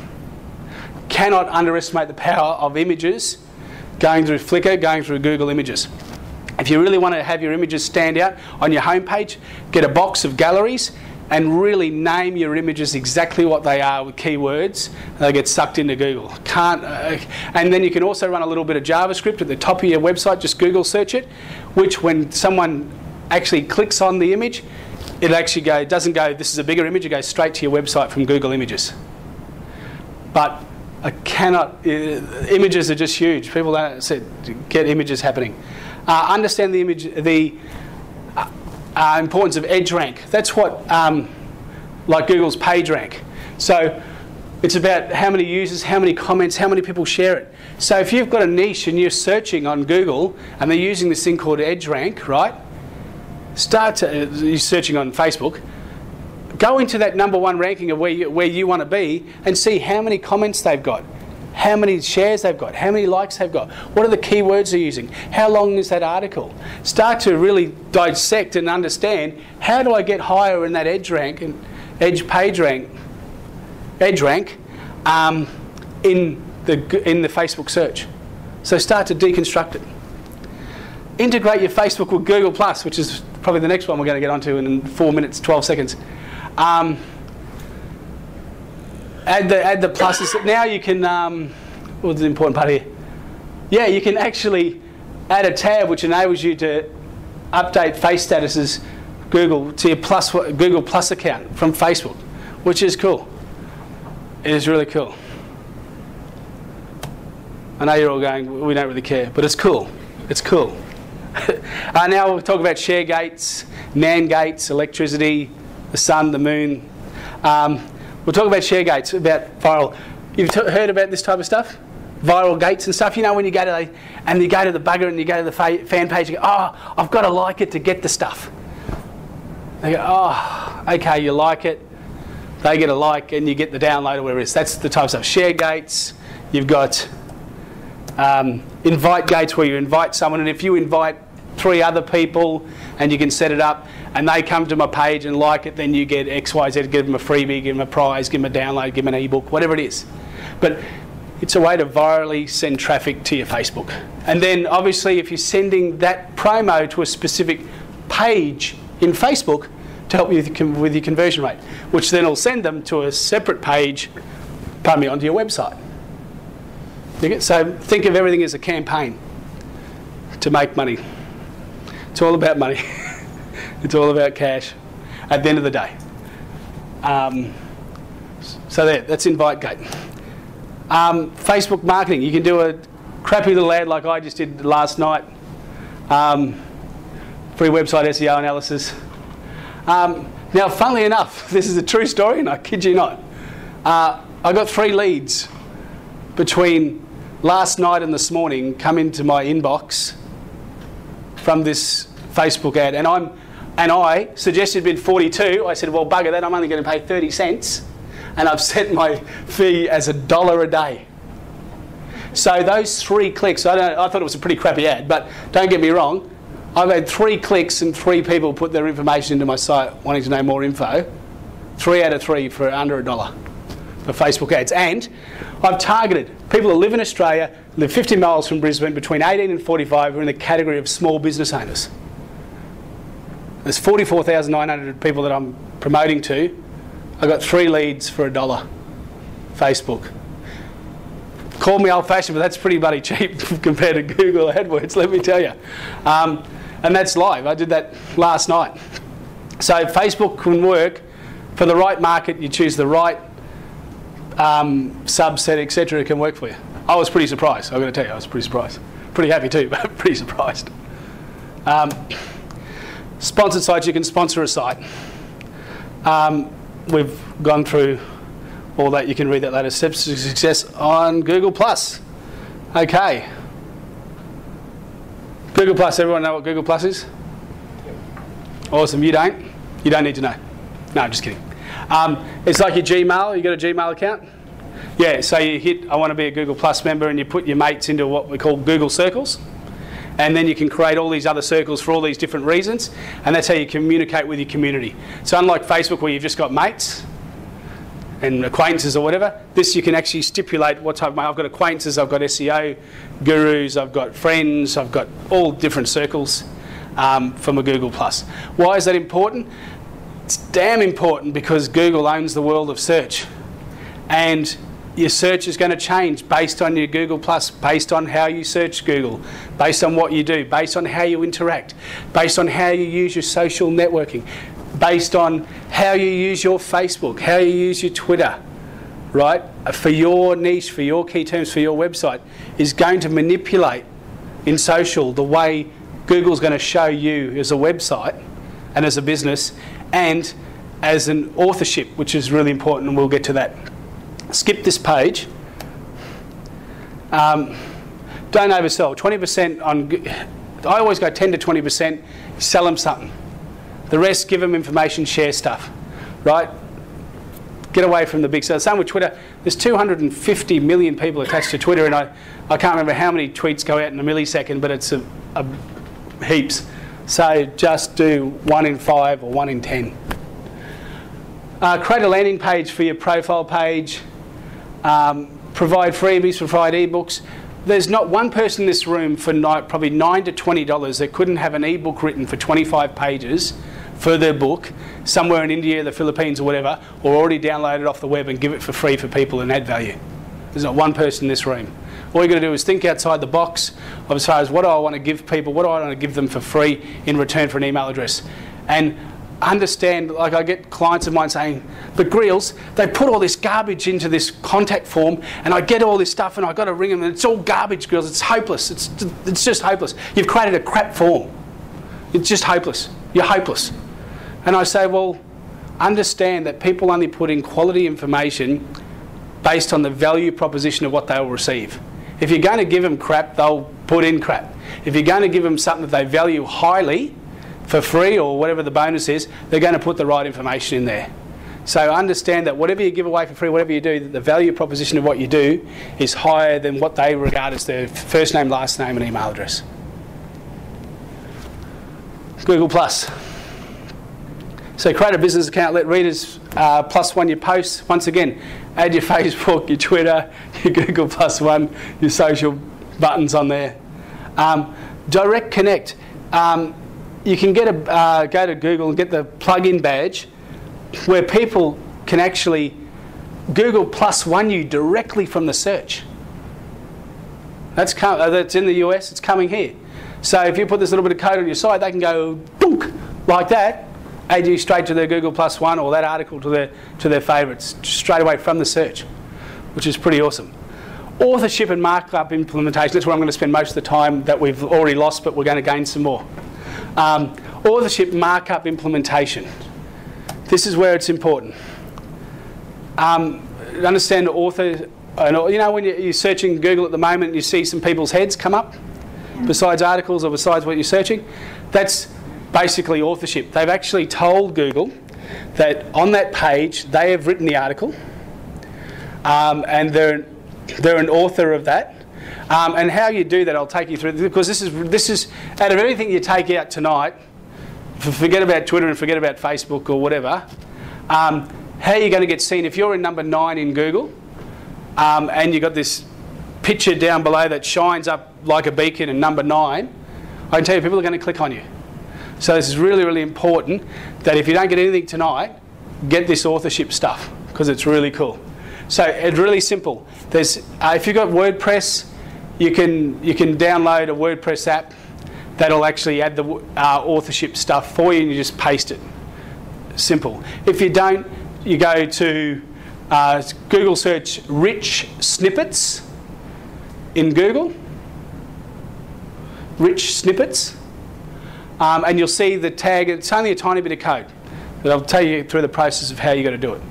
Cannot underestimate the power of images going through Flickr, going through Google Images. If you really want to have your images stand out on your homepage, get a box of galleries and really name your images exactly what they are with keywords. They get sucked into Google. And then you can also run a little bit of JavaScript at the top of your website, just Google search it, which when someone actually clicks on the image, it actually doesn't go, this is a bigger image, it goes straight to your website from Google Images. But I cannot, images are just huge. People don't get images happening. Understand the image, the importance of edge rank. That's what, like Google's page rank. So it's about how many users, how many comments, how many people share it. So if you've got a niche and you're searching on Google and they're using this thing called edge rank, right? You're searching on Facebook. Go into that #1 ranking of where you want to be and see how many comments they've got, how many shares they've got, how many likes they've got, what are the keywords they're using, how long is that article. Start to really dissect and understand, how do I get higher in that edge rank and edge rank in the Facebook search. So start to deconstruct it. Integrate your Facebook with Google+, which is probably the next one we're going to get onto in 4 minutes, 12 seconds. Add the pluses. Now you can, what's the important part here? Yeah, you can actually add a tab which enables you to update face statuses to your Google Plus account from Facebook, which is cool. It is really cool. I know you're all going, we don't really care, but it's cool. It's cool. Now we'll talk about share gates, NAND gates, electricity, the sun, the moon. We'll talk about share gates, about viral. You've heard about this type of stuff? Viral gates and stuff. You know when you go to the bugger and you go to the fan page, you go, oh, I've got to like it to get the stuff. They go, oh, okay, you like it. They get a like and you get the download or whatever it is. That's the type of stuff. Share gates. You've got invite gates where you invite someone, and if you invite 3 other people and you can set it up and they come to my page and like it, then you get X, Y, Z, give them a freebie, give them a prize, give them a download, give them an ebook, whatever it is. But it's a way to virally send traffic to your Facebook. And then obviously if you're sending that promo to a specific page in Facebook to help you with your conversion rate, which then will send them to a separate page, onto your website. So think of everything as a campaign to make money. It's all about money. It's all about cash at the end of the day. So that's InviteGate. Facebook marketing. You can do a crappy little ad like I just did last night. Free website SEO analysis. Now, funnily enough, this is a true story, and I kid you not. I got 3 leads between last night and this morning come into my inbox from this Facebook ad, and I suggested bid 42. I said, well, bugger that, I'm only going to pay 30 cents, and I've set my fee as $1 a day. So those 3 clicks, I thought it was a pretty crappy ad, but don't get me wrong, I've had 3 clicks and 3 people put their information into my site wanting to know more info. 3 out of 3 for under $1 for Facebook ads. And I've targeted people who live in Australia, live 50 miles from Brisbane, between 18 and 45, who are in the category of small business owners. There's 44,900 people that I'm promoting to. I got 3 leads for $1. Facebook. Call me old-fashioned, but that's pretty bloody cheap compared to Google AdWords, let me tell you. And that's live. I did that last night. So Facebook can work for the right market. You choose the right subset, etc. It can work for you. I was pretty surprised. I'm going to tell you, I was pretty surprised. Pretty happy too, but pretty surprised. Sponsored sites, you can sponsor a site. We've gone through all that. You can read that later. Steps to success on Google+. Okay. Google+, everyone know what Google+ is? Awesome, you don't? You don't need to know. No, I'm just kidding. It's like your Gmail. You got a Gmail account? Yeah, so you hit, I want to be a Google+ member, and you put your mates into what we call Google Circles. And then you can create all these other circles for all these different reasons, and that's how you communicate with your community. So unlike Facebook, where you've just got mates and acquaintances or whatever, this you can actually stipulate what type of mate. I've got acquaintances, I've got SEO gurus, I've got friends, I've got all different circles from a Google+. Why is that important? It's damn important because Google owns the world of search. And your search is going to change based on your Google+, based on how you search Google, based on what you do, based on how you interact, based on how you use your social networking, based on how you use your Facebook, how you use your Twitter, right? For your niche, for your key terms, for your website, is going to manipulate in social the way Google's going to show you as a website and as a business and as an authorship, which is really important, and we'll get to that. Skip this page. Don't oversell. 20% on. I always go 10 to 20%. Sell them something. The rest, give them information, share stuff, right? Get away from the big stuff. Same with Twitter. There's 250 million people attached to Twitter, and I can't remember how many tweets go out in a millisecond, but it's heaps. So just do 1 in 5 or 1 in 10. Create a landing page for your profile page. Provide freebies, provide ebooks. There's not one person in this room for probably $9 to $20 that couldn't have an ebook written for 25 pages for their book somewhere in India, the Philippines or whatever, or already download it off the web and give it for free for people and add value. There's not one person in this room. All you've got to do is think outside the box of as far as what do I want to give people, what do I want to give them for free in return for an email address. And understand, like I get clients of mine saying, but Greals, they put all this garbage into this contact form and I get all this stuff and I've got to ring them and it's all garbage, Greals, it's hopeless, it's just hopeless. You've created a crap form. It's just hopeless. You're hopeless. And I say, well, understand that people only put in quality information based on the value proposition of what they will receive. If you're going to give them crap, they'll put in crap. If you're going to give them something that they value highly, for free or whatever the bonus is, they're going to put the right information in there. So understand that whatever you give away for free, whatever you do, the value proposition of what you do is higher than what they regard as their first name, last name and email address. Google+. So create a business account, let readers +1 your posts. Once again, add your Facebook, your Twitter, your Google +1, your social buttons on there. Direct connect. You can get go to Google and get the plug-in badge where people can actually Google +1 you directly from the search. That's in the US, it's coming here. So if you put this little bit of code on your site, they can go boonk, like that, add you straight to their Google +1 or that article to their favourites, straight away from the search, which is pretty awesome. Authorship and markup implementation, that's where I'm going to spend most of the time that we've already lost, but we're going to gain some more. Authorship markup implementation. This is where it's important. Understand the author. You know when you're searching Google at the moment and you see some people's heads come up besides articles or besides what you're searching? That's basically authorship. They've actually told Google that on that page they have written the article and they're an author of that. And how you do that, I'll take you through, because this is out of everything you take out tonight, forget about Twitter and forget about Facebook or whatever, how you're going to get seen. If you're in number 9 in Google and you've got this picture down below that shines up like a beacon in number 9, I can tell you people are going to click on you. So this is really, really important that if you don't get anything tonight, get this authorship stuff because it's really cool. So it's really simple. There's if you've got WordPress, you can download a WordPress app that'll actually add the authorship stuff for you, and you just paste it. Simple. If you don't, you go to Google search rich snippets in Google. Rich snippets. And you'll see the tag. It's only a tiny bit of code. But I'll tell you through the process of how you've got to do it.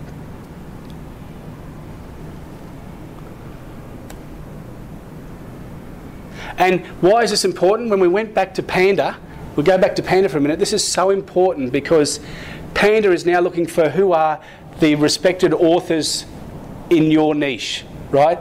And why is this important? When we went back to Panda, we'll go back to Panda for a minute. This is so important because Panda is now looking for who are the respected authors in your niche, right?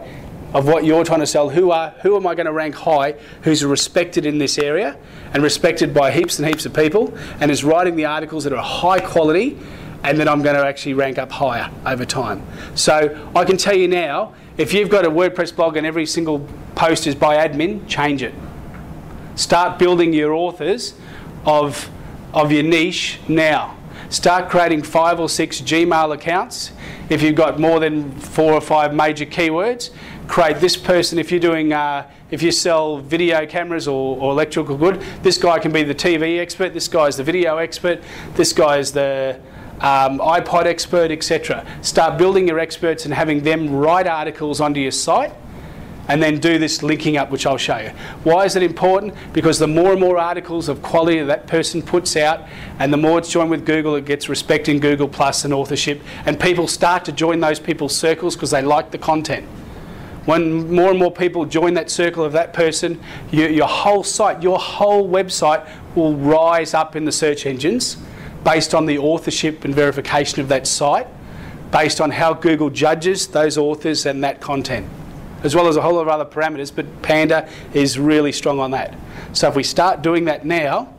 Of what you're trying to sell. Who am I going to rank high, who's respected in this area and respected by heaps and heaps of people and is writing the articles that are high quality, and then I'm going to actually rank up higher over time. So I can tell you now, if you've got a WordPress blog and every single post is by admin, change it. Start building your authors of your niche now. Start creating 5 or 6 Gmail accounts. If you've got more than 4 or 5 major keywords, create this person. If you're doing, if you sell video cameras or electrical good, this guy can be the TV expert. This guy's the video expert. This guy's the iPod expert, etc. Start building your experts and having them write articles onto your site, and then do this linking up, which I'll show you. Why is it important? Because the more and more articles of quality that person puts out, and the more it's joined with Google, it gets respect in Google Plus and authorship, and people start to join those people's circles because they like the content. When more and more people join that circle of that person, your whole site, your whole website will rise up in the search engines based on the authorship and verification of that site, based on how Google judges those authors and that content, as well as a whole lot of other parameters, but Panda is really strong on that. So if we start doing that now,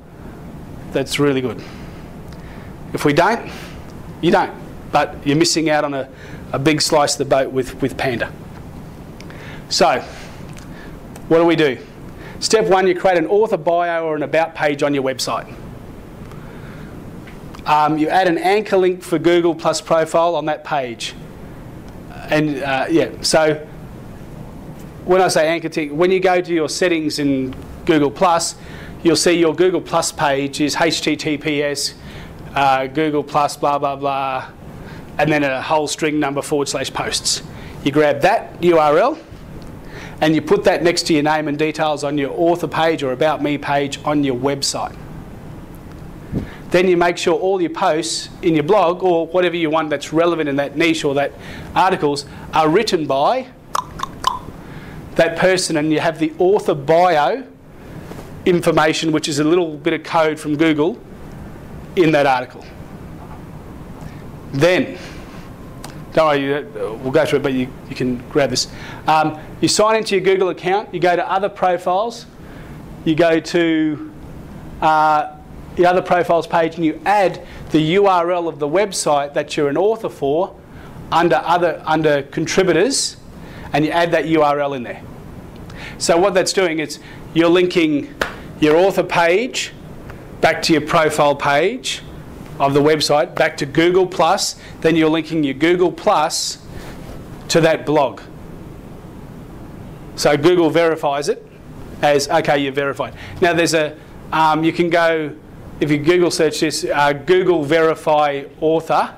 that's really good. If we don't, you don't. But you're missing out on a big slice of the boat with Panda. So, what do? Step 1, you create an author bio or an about page on your website. You add an anchor link for Google Plus profile on that page. And so when I say anchor tick, when you go to your settings in Google Plus, you'll see your Google Plus page is https Google Plus blah blah blah, and then a whole string number /posts. You grab that URL and you put that next to your name and details on your author page or about me page on your website. Then you make sure all your posts in your blog or whatever you want that's relevant in that niche or that articles are written by that person, and you have the author bio information, which is a little bit of code from Google, in that article. Then, don't worry, we'll go through it, but you can grab this. You sign into your Google account, you go to other profiles, you go to the other profiles page, and you add the URL of the website that you're an author for under contributors, and you add that URL in there. So what that's doing is you're linking your author page back to your profile page of the website, back to Google Plus, then you're linking your Google Plus to that blog. So Google verifies it as, okay, you're verified. Now there's you can go, if you Google search this, Google verify author,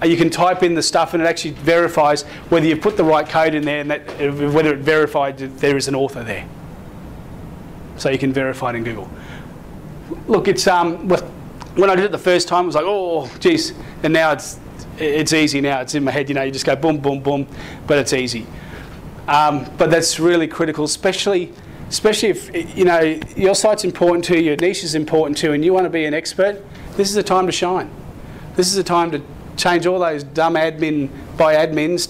you can type in the stuff and it actually verifies whether you've put the right code in there and that, whether it verified that there is an author there. So you can verify it in Google. Look, it's when I did it the first time, I was like, oh, geez. And now it's easy now. It's in my head, you know, you just go boom, boom, boom, but it's easy. But that's really critical, especially if, you know, your site's important to you, your niche is important to you, and you want to be an expert. This is the time to shine. This is the time to change all those dumb admin by admins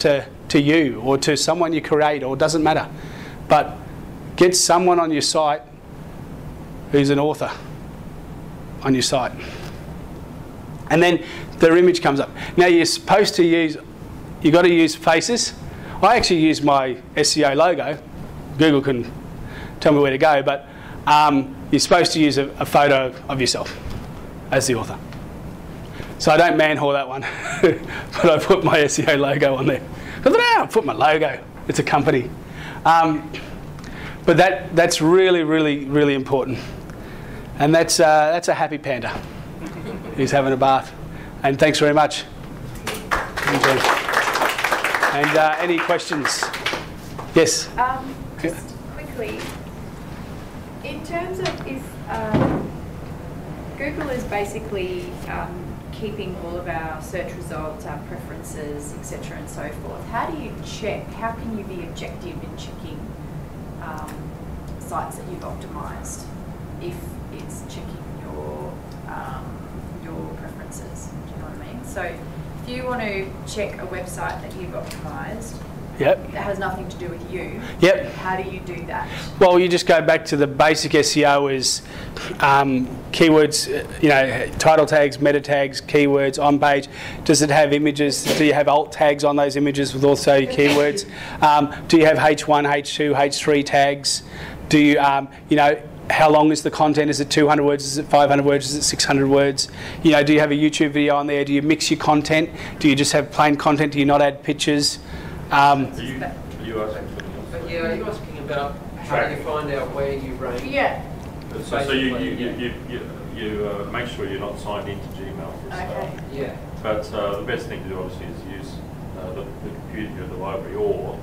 to you or to someone you create, or it doesn't matter. But get someone on your site who's an author on your site. And then their image comes up. Now you're supposed to use, you've got to use faces. I actually use my SEO logo. Google can tell me where to go, but you're supposed to use a photo of yourself as the author. So I don't man-haul that one, but I put my SEO logo on there. I put my logo. It's a company. But that's really, really, really important. And that's a happy panda. He's having a bath. And thanks very much. Enjoy. And any questions? Yes?
Just quickly, in terms of if Google is basically keeping all of our search results, our preferences, etc. and so forth, how do you check, how can you be objective in checking sites that you've optimised if it's checking your preferences? Do you know what I mean? So if you want to check a website that you've optimised,
Yep.
that has nothing to do with you,
Yep.
how do you do that?
Well, you just go back to the basic SEO is keywords, title tags, meta tags, keywords on page. Does it have images? Do you have alt tags on those images with also your keywords? Do you have H1, H2, H3 tags? Do you, how long is the content? Is it 200 words? Is it 500 words? Is it 600 words? Do you have a YouTube video on there? Do you mix your content? Do you just have plain content? Do you not add pictures?
Are you asking about how do you find out where you rank?
Yeah.
So you make sure you're not signed into Gmail.
Okay.
Yeah.
But the best thing to do obviously is use the computer at the library, or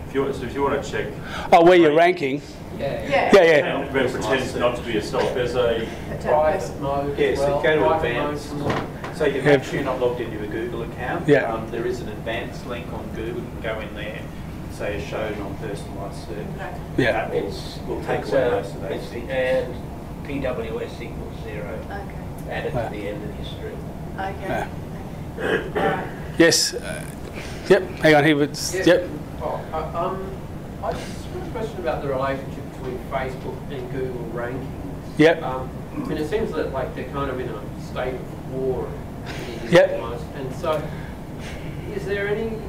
if you want to check.
Oh, where you're ranking?
Yeah.
And pretend not to be yourself. There's a
private mode.
Yeah, so go to
private
advanced.
mode.
So you make sure you're not logged into a Google account.
Yeah.
There is an advanced link on Google. You can go in there, say a show non-personalised search.
Yeah.
That will take away most of those things.
And PWS equals 0.
Okay.
Add it to the end of the string.
Okay.
Yeah.
Alright.
Yes. Yep. Hang on. Here. Yep.
I just have a question about the relationship between Facebook and Google rankings.
Yep.
It seems that they're kind of in a state of war.
Yep.
Almost. And so, is there any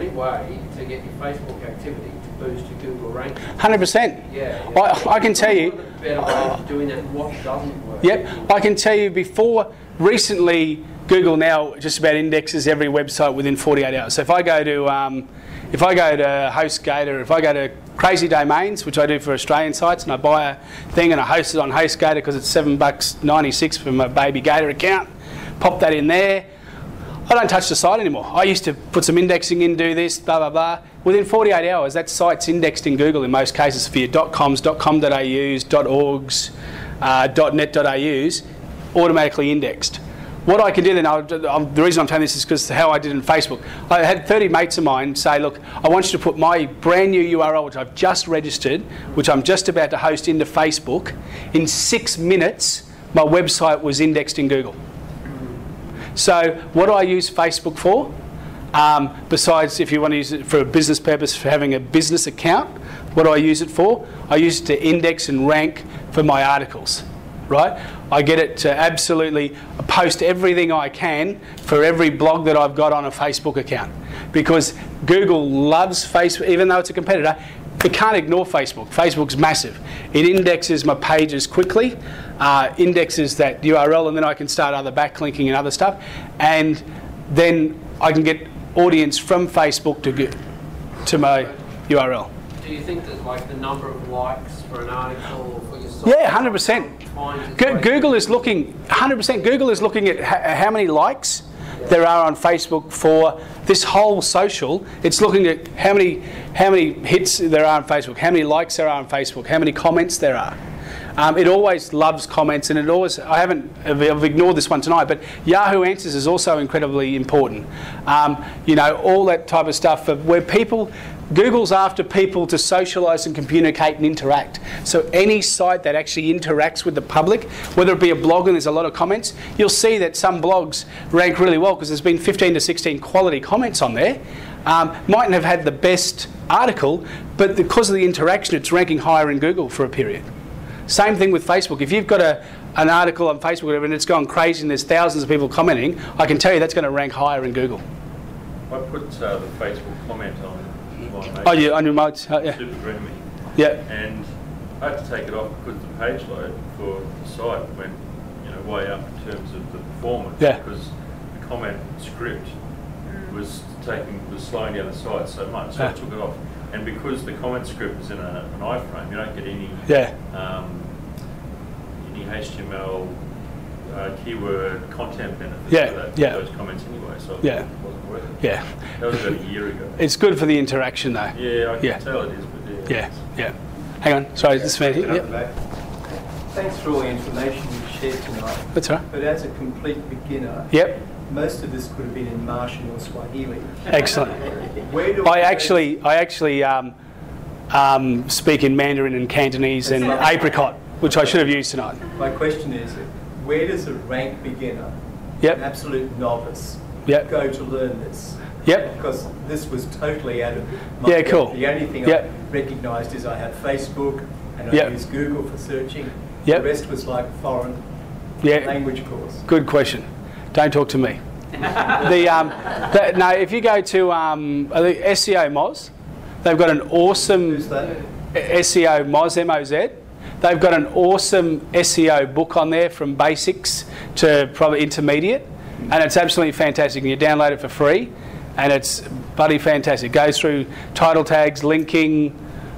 way to get your Facebook activity to boost your Google rankings?
100%.
Yeah.
I can tell you.
Better ways of doing that. And what doesn't work?
Yep. I can tell you before. Recently, Google now just about indexes every website within 48 hours. So if I go to HostGator, if I go to Crazy Domains, which I do for Australian sites, and I buy a thing and I host it on HostGator because it's $7.96 for my baby Gator account, pop that in there. I don't touch the site anymore. I used to put some indexing in, do this, blah, blah, blah. Within 48 hours, that site's indexed in Google in most cases for your .coms, .com.aus, .orgs, .net.aus, automatically indexed. What I can do then, the reason I'm telling this is because how I did in Facebook. I had 30 mates of mine say, look, I want you to put my brand new URL, which I've just registered, which I'm just about to host into Facebook. In 6 minutes, my website was indexed in Google. So what do I use Facebook for? Besides, if you want to use it for a business purpose, for having a business account, what do I use it for? I use it to index and rank for my articles. Right? I get it to absolutely post everything I can for every blog that I've got on a Facebook account. Because Google loves Facebook, even though it's a competitor, it can't ignore Facebook. Facebook's massive. It indexes my pages quickly, indexes that URL, and then I can start other backlinking and other stuff. And then I can get audience from Facebook to my URL.
Do you think that the number of likes for an article or for your site?
Yeah, 100%. Google is looking, 100%, Google is looking at how many likes there are on Facebook for this whole social. It's looking at how many hits there are on Facebook, how many likes there are on Facebook, how many comments there are. It always loves comments, and I've ignored this one tonight, but Yahoo Answers is also incredibly important. All that type of stuff where Google's after people to socialise and communicate and interact. So any site that actually interacts with the public, whether it be a blog and there's a lot of comments, you'll see that some blogs rank really well because there's been 15 to 16 quality comments on there. Mightn't have had the best article, but because of the interaction, it's ranking higher in Google for a period. Same thing with Facebook. If you've got an article on Facebook and it's gone crazy and there's thousands of people commenting, I can tell you that's going to rank higher in Google.
I put the Facebook comment on my
on your modes? Yeah.
Super Dreamy.
Yeah.
And I had to take it off because the page load for the site went, way up in terms of the performance because the comment script was slowing down the site so much, so I took it off. And because the comment script is in an iframe, you don't get any HTML keyword content benefits for those comments anyway, so it wasn't worth it.
Yeah.
That was about a year ago.
It's good for the interaction though.
Yeah, I can tell it is, but
yeah. Hang on, sorry, this is Yep.
Thanks for all the information you've shared tonight.
That's all right.
But as a complete beginner, most of this could have been in Martian or Swahili.
Excellent.
Where do
I actually speak in Mandarin and Cantonese and apricot, which I should have used tonight.
My question is, where does a rank beginner, an absolute novice, go to learn this? Because this was totally out of my
cool.
The only thing I recognised is I had Facebook and I used Google for searching. The rest was like foreign language course.
Good question. Don't talk to me. No, if you go to I think SEO Moz, they've got an awesome SEO Moz, M-O-Z. They've got an awesome SEO book on there from basics to probably intermediate, and it's absolutely fantastic. And you download it for free, and it's bloody fantastic. It goes through title tags, linking,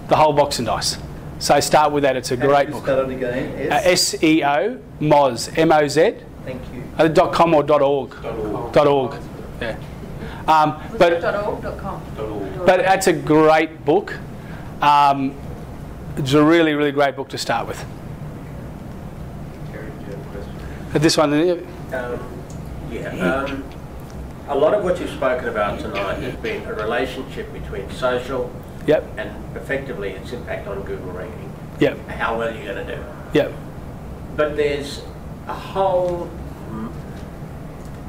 the whole box and dice. So start with that. It's a great book.
Spell it again.
SEO Moz, M-O-Z.
Thank you.
.com or .org. .org. Yeah. But
.org.com.
But that's a great book. It's a really, really great book to start with.
Terry, do you have a question?
This one.
A lot of what you've spoken about tonight has been a relationship between social and effectively its impact on Google ranking. How well you're going to do. But there's a whole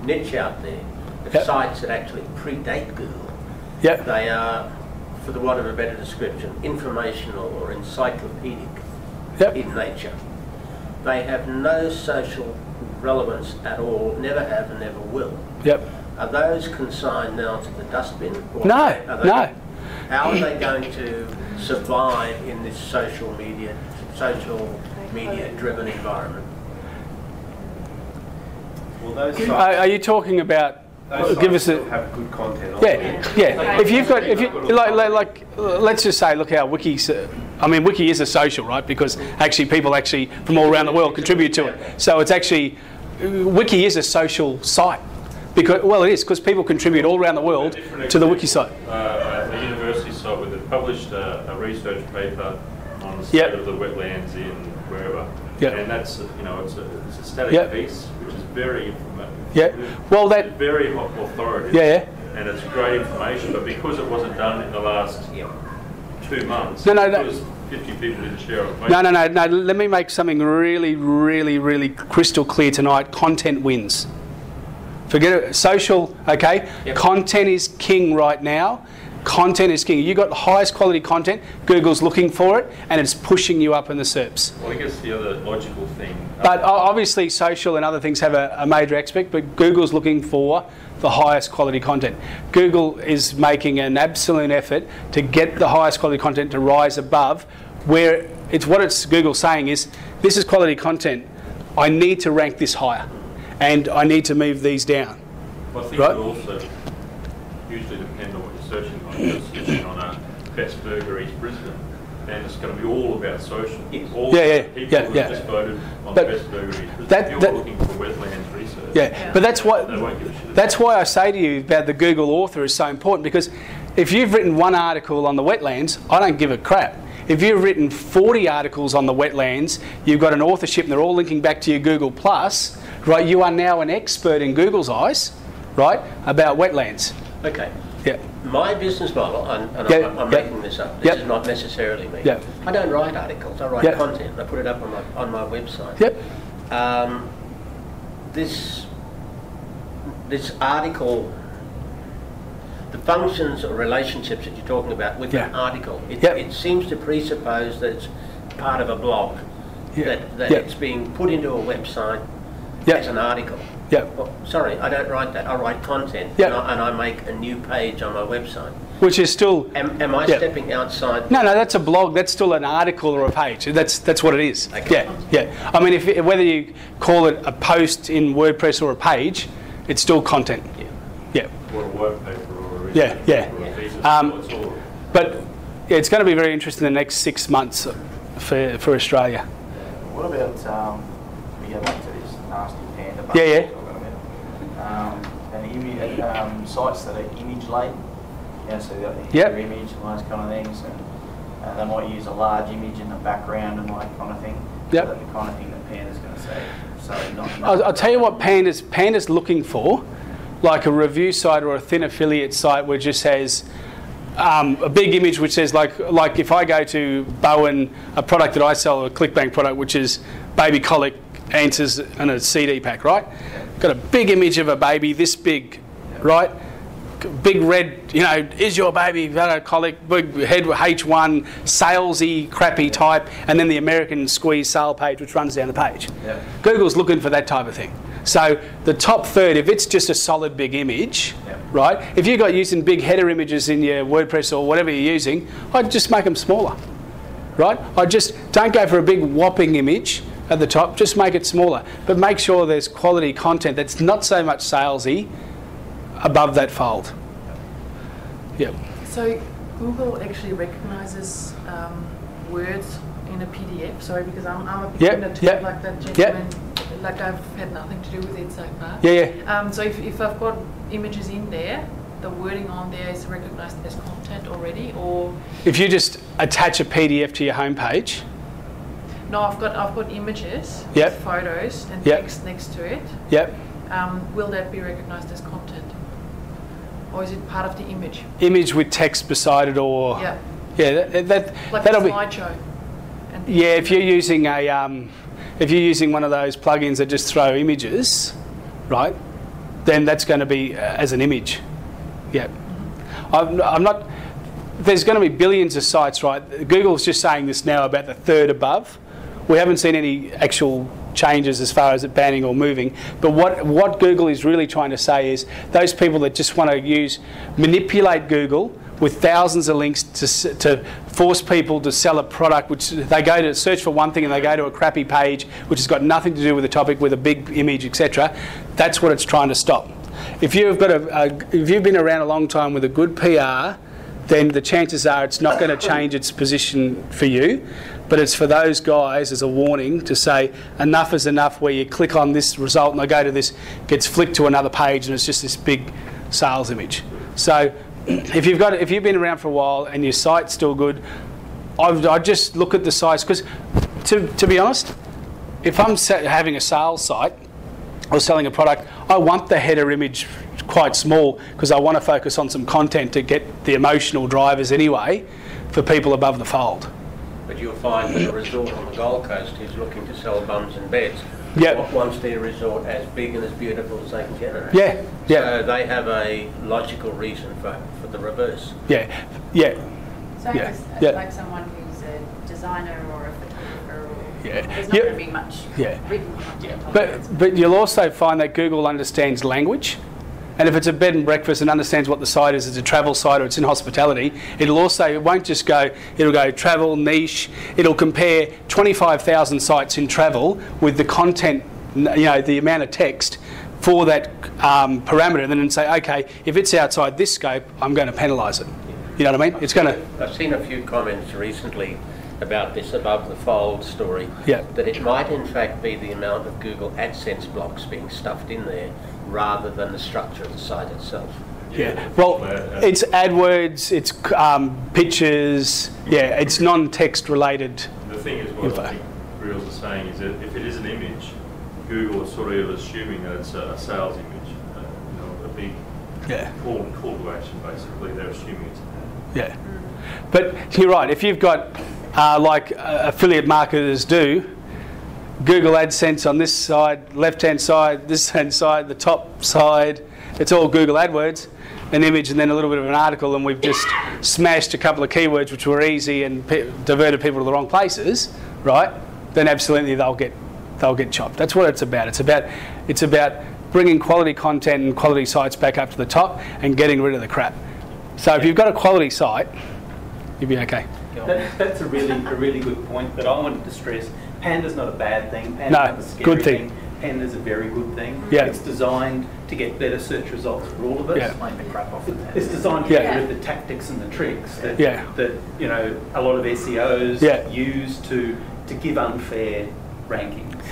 niche out there of sites that actually predate Google. They are, for the want of a better description, informational or encyclopedic in nature. They have no social relevance at all, never have and never will. Are those consigned now to the dustbin? Or
No.
How are they going to survive in this social media driven environment?
Well, those
Are you talking about? Give us a.
Have good content.
If you've got, like, let's just say, look how Wiki's. I mean, Wiki is a social, right? Because actually, people from all around the world contribute to it. So it's actually, Wiki is a social site. Because it is because people contribute all around the world to the Wiki site.
A university site where they've published a research paper on the state of the wetlands in wherever, and that's it's a static piece which is very informative.
Well,
very authoritative. And it's great information, but because it wasn't done in the last 2 months, because 50 people didn't share it.
No. Let me make something really, really, really crystal clear tonight. Content wins. Forget it. Social, okay? Content is king right now. Content is king. You've got the highest quality content, Google's looking for it, and it's pushing you up in the SERPs.
Well, I guess the other logical thing...
But obviously social and other things have a major aspect, but Google's looking for the highest quality content. Google is making an absolute effort to get the highest quality content to rise above where it's Google saying is, this is quality content, I need to rank this higher. And I need to move these down.
Well, I think it will also hugely depend on what you're searching on. You're searching on a best burger East Brisbane, and it's going to be all about social. All people who just voted on best burger East Brisbane. You're looking for wetlands research.
But that's why I say to you about the Google author is so important, because if you've written one article on the wetlands, I don't give a crap. If you've written 40 articles on the wetlands, you've got an authorship and they're all linking back to your Google Plus, right, you are now an expert in Google's eyes, right, about wetlands.
Okay. My business model, and I'm making this up, this is not necessarily me. I don't write articles, I write content. I put it up on my website. This article, the functions or relationships that you're talking about with an article, it seems to presuppose that it's part of a blog, that it's being put into a website as an article. Well, sorry, I don't write that. I write content and I make a new page on my website.
which is still...
Am I stepping outside?
No, that's a blog. That's still an article or a page. That's what it is.
Okay.
Yeah. I mean, whether you call it a post in WordPress or a page, it's still content. Yeah.
Or a work paper or a
Yeah.
or a thesis.
But it's going to be very interesting in the next 6 months for Australia.
What about we go back to this nasty panda?
Yeah.
And sites that are image laden. So they've got your image and those kind of things, and they might use a large image in the background and that kind of thing.
Yep.
So the kind of thing that Panda's going to say. So
I'll tell you what Panda's looking for, like a review site or a thin affiliate site which just has a big image which says like if I go to Bowen, a product that I sell, a ClickBank product, which is baby colic answers in a CD pack, right? Got a big image of a baby this big, right? Big red, is your baby colic, big head H1, salesy, crappy type, and then the American squeeze sale page which runs down the page.
Yeah.
Google's looking for that type of thing. So the top third, if it's just a solid big image, right? If you've got using big header images in your WordPress or whatever you're using, I'd just make them smaller, right? Don't go for a big whopping image at the top, just make it smaller. But make sure there's quality content that's not so much salesy above that fold. Yep.
So Google actually recognises words in a PDF. Sorry, because I'm a beginner too, like that gentleman. Like I've had nothing to do with it so far. So if I've got images in there, the wording on there is recognised as content already, or
if you just attach a PDF to your homepage.
No, I've got images, photos, and text next to it. Will that be recognised as content, or is it part of the image?
Image with text beside it, or
like
that'll
a slideshow.
If you're using if you're using one of those plugins that just throw images, right, then that's going to be as an image. I'm not. There's going to be billions of sites, right? Google's just saying this now about the third above. We haven't seen any actual changes as far as it banning or moving. But what Google is really trying to say is those people that just want to manipulate Google with thousands of links to force people to sell a product, which they go to search for one thing and they go to a crappy page which has got nothing to do with the topic, with a big image, etc. That's what it's trying to stop. If you've got if you've been around a long time with a good PR, then the chances are it's not going to change its position for you. But it's for those guys as a warning to say enough is enough, where you click on this result and they go to this, gets flicked to another page and it's just this big sales image. So if you've been around for a while and your site's still good, I'd just look at the sites, because to be honest, if I'm having a sales site or selling a product, I want the header image quite small because I want to focus on some content to get the emotional drivers anyway for people above the fold.
But you'll find that a resort on the Gold Coast is looking to sell bums and beds. Wants their resort as big and as beautiful as they can generate. So they have a logical reason for the reverse.
So like someone who's a designer or a photographer, there's not going to be much written content on
but you'll also find that Google understands language. And if it's a bed and breakfast and understands what the site is, it's a travel site or it's in hospitality, it won't just go, it'll go travel, niche, it'll compare 25,000 sites in travel with the content, the amount of text for that parameter, and then say, okay, if it's outside this scope, I'm going to penalise it. You know what I mean? It's going to...
I've seen a few comments recently about this above the fold story, that it might in fact be the amount of Google AdSense blocks being stuffed in there rather than the structure of the site itself.
Well, it's AdWords, it's pictures, it's non-text related.
The thing is, what I think Reels is saying is that if it is an image, Google is sort of assuming that it's a sales image, a big call to action, basically. They're assuming it's
But you're right, if you've got, like affiliate marketers do, Google AdSense on this side, left-hand side, this hand side, the top side, it's all Google AdWords, an image and then a little bit of an article, and we've just smashed a couple of keywords which were easy and diverted people to the wrong places, right? Then absolutely they'll get chopped. That's what it's about. It's about bringing quality content and quality sites back up to the top and getting rid of the crap. So if you've got a quality site, you'll be okay.
That's a really good point that I wanted to stress. Panda's not a bad thing. Panda's
No,
not a scary
good thing.
Panda's a very good thing.
Yeah.
It's designed to get better search results for all of us.
Yeah.
Playing the crap off of that.
It's designed to get rid of the tactics and the tricks that, that you know, a lot of SEOs use to give unfair rankings.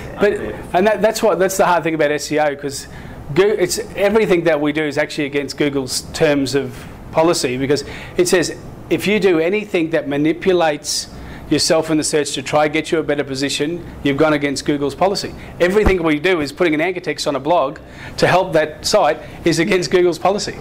That's the hard thing about SEO, because it's everything that we do is actually against Google's terms of policy, because it says if you do anything that manipulates yourself in the search to try and get you a better position, you've gone against Google's policy. Everything we do is putting an anchor text on a blog to help that site is against Google's policy.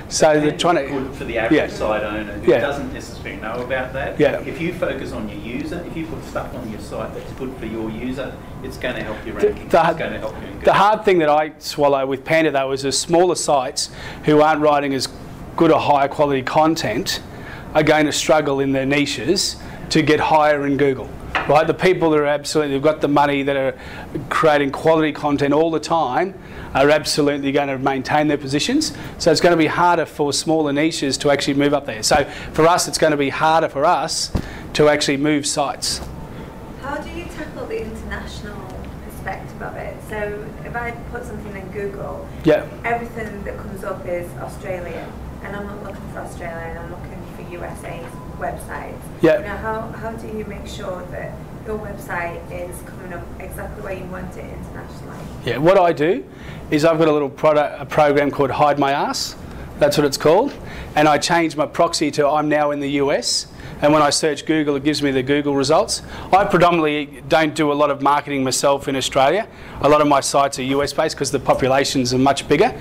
So they're trying to...
Good for the average site owner who doesn't necessarily know about that. If you focus on your user, if you put stuff on your site that's good for your user, it's going to help your rankings. It's going to help you in Google.
The hard thing that I swallow with Panda, though, is the smaller sites who aren't writing as good or higher quality content are going to struggle in their niches to get higher in Google, right? The people that are absolutely, who've got the money, that are creating quality content all the time, are absolutely going to maintain their positions. So it's going to be harder for smaller niches to actually move up there. So for us, it's going to be harder for us to actually move sites.
How do you tackle the international perspective of it? So if I put something in Google, everything that comes up is Australian, and I'm not looking for Australia, I'm looking for USA's websites. Now, how do you make sure that your website is coming up exactly where you want it internationally?
Yeah, what I do is I've got a program called Hide My Ass. That's what it's called. And I change my proxy to I'm now in the US. And when I search Google, it gives me the Google results. I predominantly don't do a lot of marketing myself in Australia. A lot of my sites are US based because the populations are much bigger.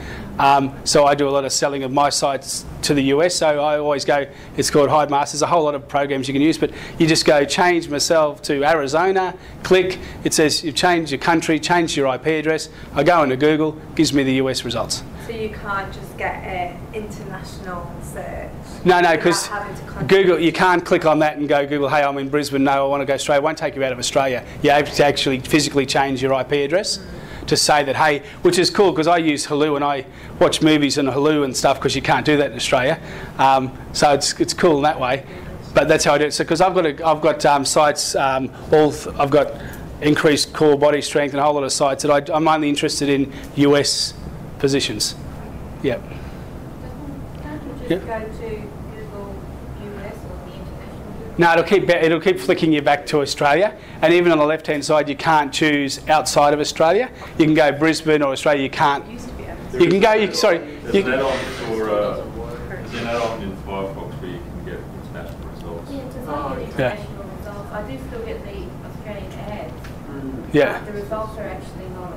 So I do a lot of selling of my sites to the US. So I always go, it's called Hide My Ass. There's a whole lot of programs you can use, but you just go change myself to Arizona, click, it says you've changed your country, changed your IP address. I go into Google, gives me the US results.
So you can't just get an international search?
No, because Google, you can't click on that and go, Google, hey, I'm in Brisbane, no, I want to go Australia. It won't take you out of Australia. You have to actually physically change your IP address to say that, hey, which is cool because I use Hulu and I watch movies on Hulu and stuff because you can't do that in Australia. So it's cool in that way. But that's how I do it. So because I've got sites, I've got increased core body strength and a whole lot of sites that I'm only interested in US positions. Yep.
Can't you just go to Google US or the international?
No, it'll keep flicking you back to Australia, and even on the left-hand side, you can't choose outside of Australia. You can go Brisbane or Australia. You can't. You can go. Sorry.
There's an add-on in Firefox where you can get international results.
Yeah, to find international results, I do still get the Australian ads.
Yeah.
The results are actually not,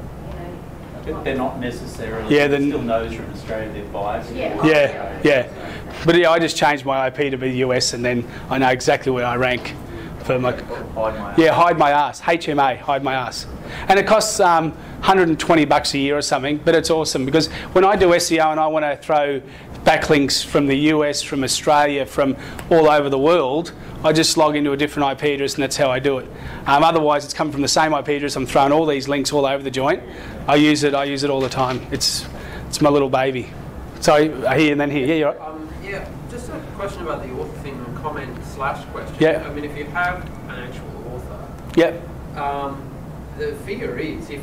they're not necessarily. Yeah, still knows you're in Australia. They're biased.
Yeah. But I just changed my IP to be US, and then I know exactly where I rank for my. Hide My Ass. HMA. Hide My Ass. And it costs $120 a year or something, but it's awesome because when I do SEO and I want to throw backlinks from the US, from Australia, from all over the world, I just log into a different IP address and that's how I do it. Otherwise, it's come from the same IP address. I'm throwing all these links all over the joint. I use it all the time. It's my little baby. Sorry, here and then here. Yeah, you're right.
Just a question about the author thing, a comment/question.
Yeah.
I mean, if you have an actual author,
the
fear is if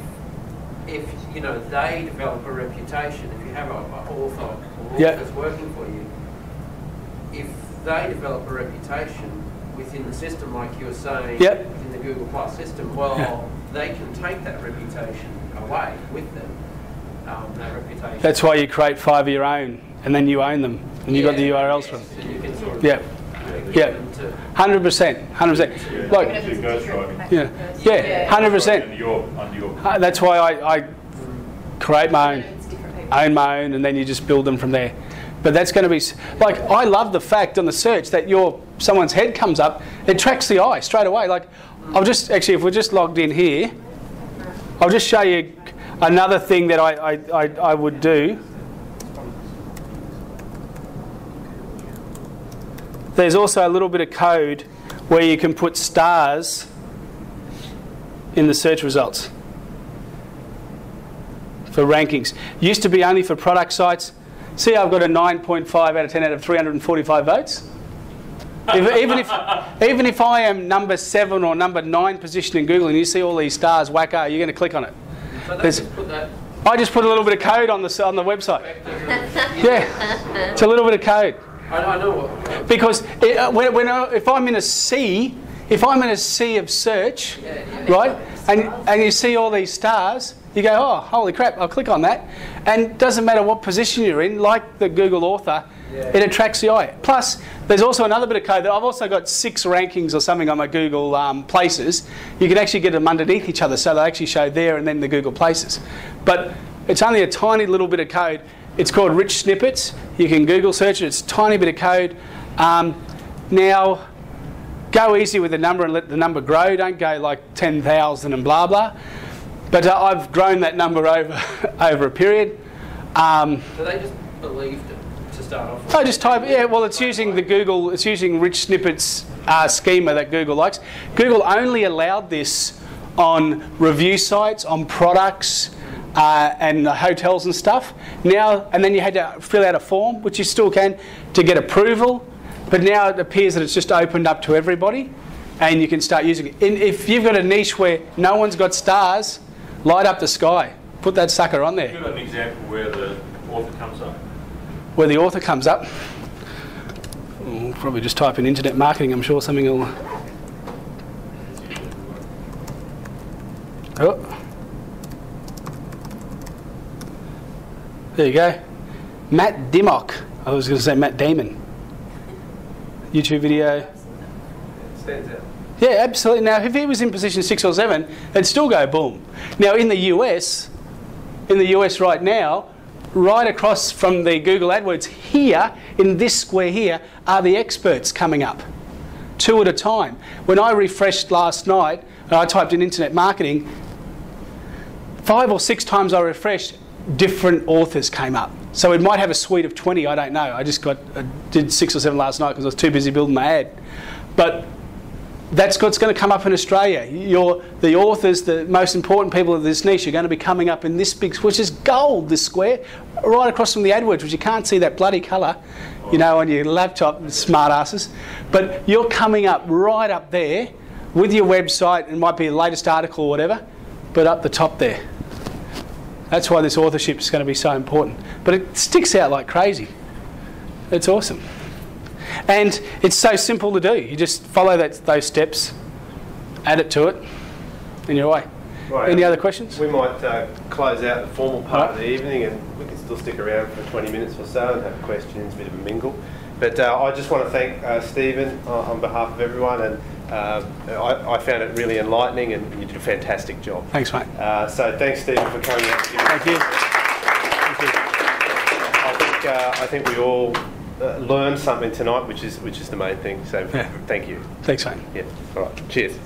they develop a reputation, if you have an author or authors working for you, if they develop a reputation within the system, like you were saying, within the Google Plus system, they can take that reputation away with them, that reputation.
That's why you create 5 of your own, and then you own them, and you've got the URLs from them.
And you can sort of
100%. Like, 100%. That's why I create my own my own, and then you just build them from there. But that's going to be like, I love the fact on the search that someone's head comes up, it tracks the eye straight away. Like, I'll just actually, if we're just logged in here, I'll just show you another thing that I would do. There's also a little bit of code where you can put stars in the search results for rankings. Used to be only for product sites. See, I've got a 9.5 out of 10 out of 345 votes. Even if I am number 7 or number 9 position in Google and you see all these stars, wacko, you're going to click on it. I just put a little bit of code on the website. Yeah, it's a little bit of code.
I know what.
Because if I'm in a sea, of search, right, and you see all these stars, you go, oh, holy crap, I'll click on that. And it doesn't matter what position you're in, like the Google author, it attracts the eye. Plus, there's also another bit of code that I've also got 6 rankings or something on my Google places. You can actually get them underneath each other, so they actually show there and then the Google places. But it's only a tiny little bit of code. It's called rich snippets. You can Google search it. It's a tiny bit of code. Now, go easy with the number and let the number grow. Don't go like 10,000 and blah, blah. But I've grown that number over a period.
So they just believed it to start off with?
I just type, yeah, well, it's using the Google, it's using rich snippets schema that Google likes. Google only allowed this on review sites, on products, and hotels and stuff. Now, and then you had to fill out a form, which you still can, to get approval. But now it appears that it's just opened up to everybody, and you can start using it. If you've got a niche where no one's got stars, light up the sky. Put that sucker on there.
Have you got an example where the author comes up?
Where the author comes up? We'll probably just type in internet marketing. I'm sure something will... Oh. There you go. Matt Dimmock. I was going to say Matt Damon. YouTube video.
Stands out.
Yeah, absolutely. Now, if he was in position 6 or 7, it'd still go boom. Now, in the US right now, right across from the Google AdWords here, in this square here, are the experts coming up, 2 at a time. When I refreshed last night, and I typed in internet marketing, 5 or 6 times I refreshed, different authors came up. So it might have a suite of 20, I don't know. I did 6 or 7 last night because I was too busy building my ad. But that's what's going to come up in Australia. The authors, the most important people of this niche are going to be coming up in this big, which is gold, this square, right across from the AdWords, which you can't see that bloody colour, you know, on your laptop, smart asses. But you're coming up right up there with your website, it might be the latest article or whatever, but up the top there. That's why this authorship is going to be so important. But it sticks out like crazy. It's awesome. And it's so simple to do. You just follow those steps, add it to it, and you're away. Right. Any other questions?
We might close out the formal part of the evening, and we can still stick around for 20 minutes or so and have questions, a bit of a mingle. But I just want to thank Stephen on behalf of everyone, and I found it really enlightening, and you did a fantastic job.
Thanks, mate.
So thanks, Stephen, for coming out.
Thank you.
I think we all learned something tonight, which is the main thing. So thank you.
Thanks, mate.
Yeah. All right. Cheers.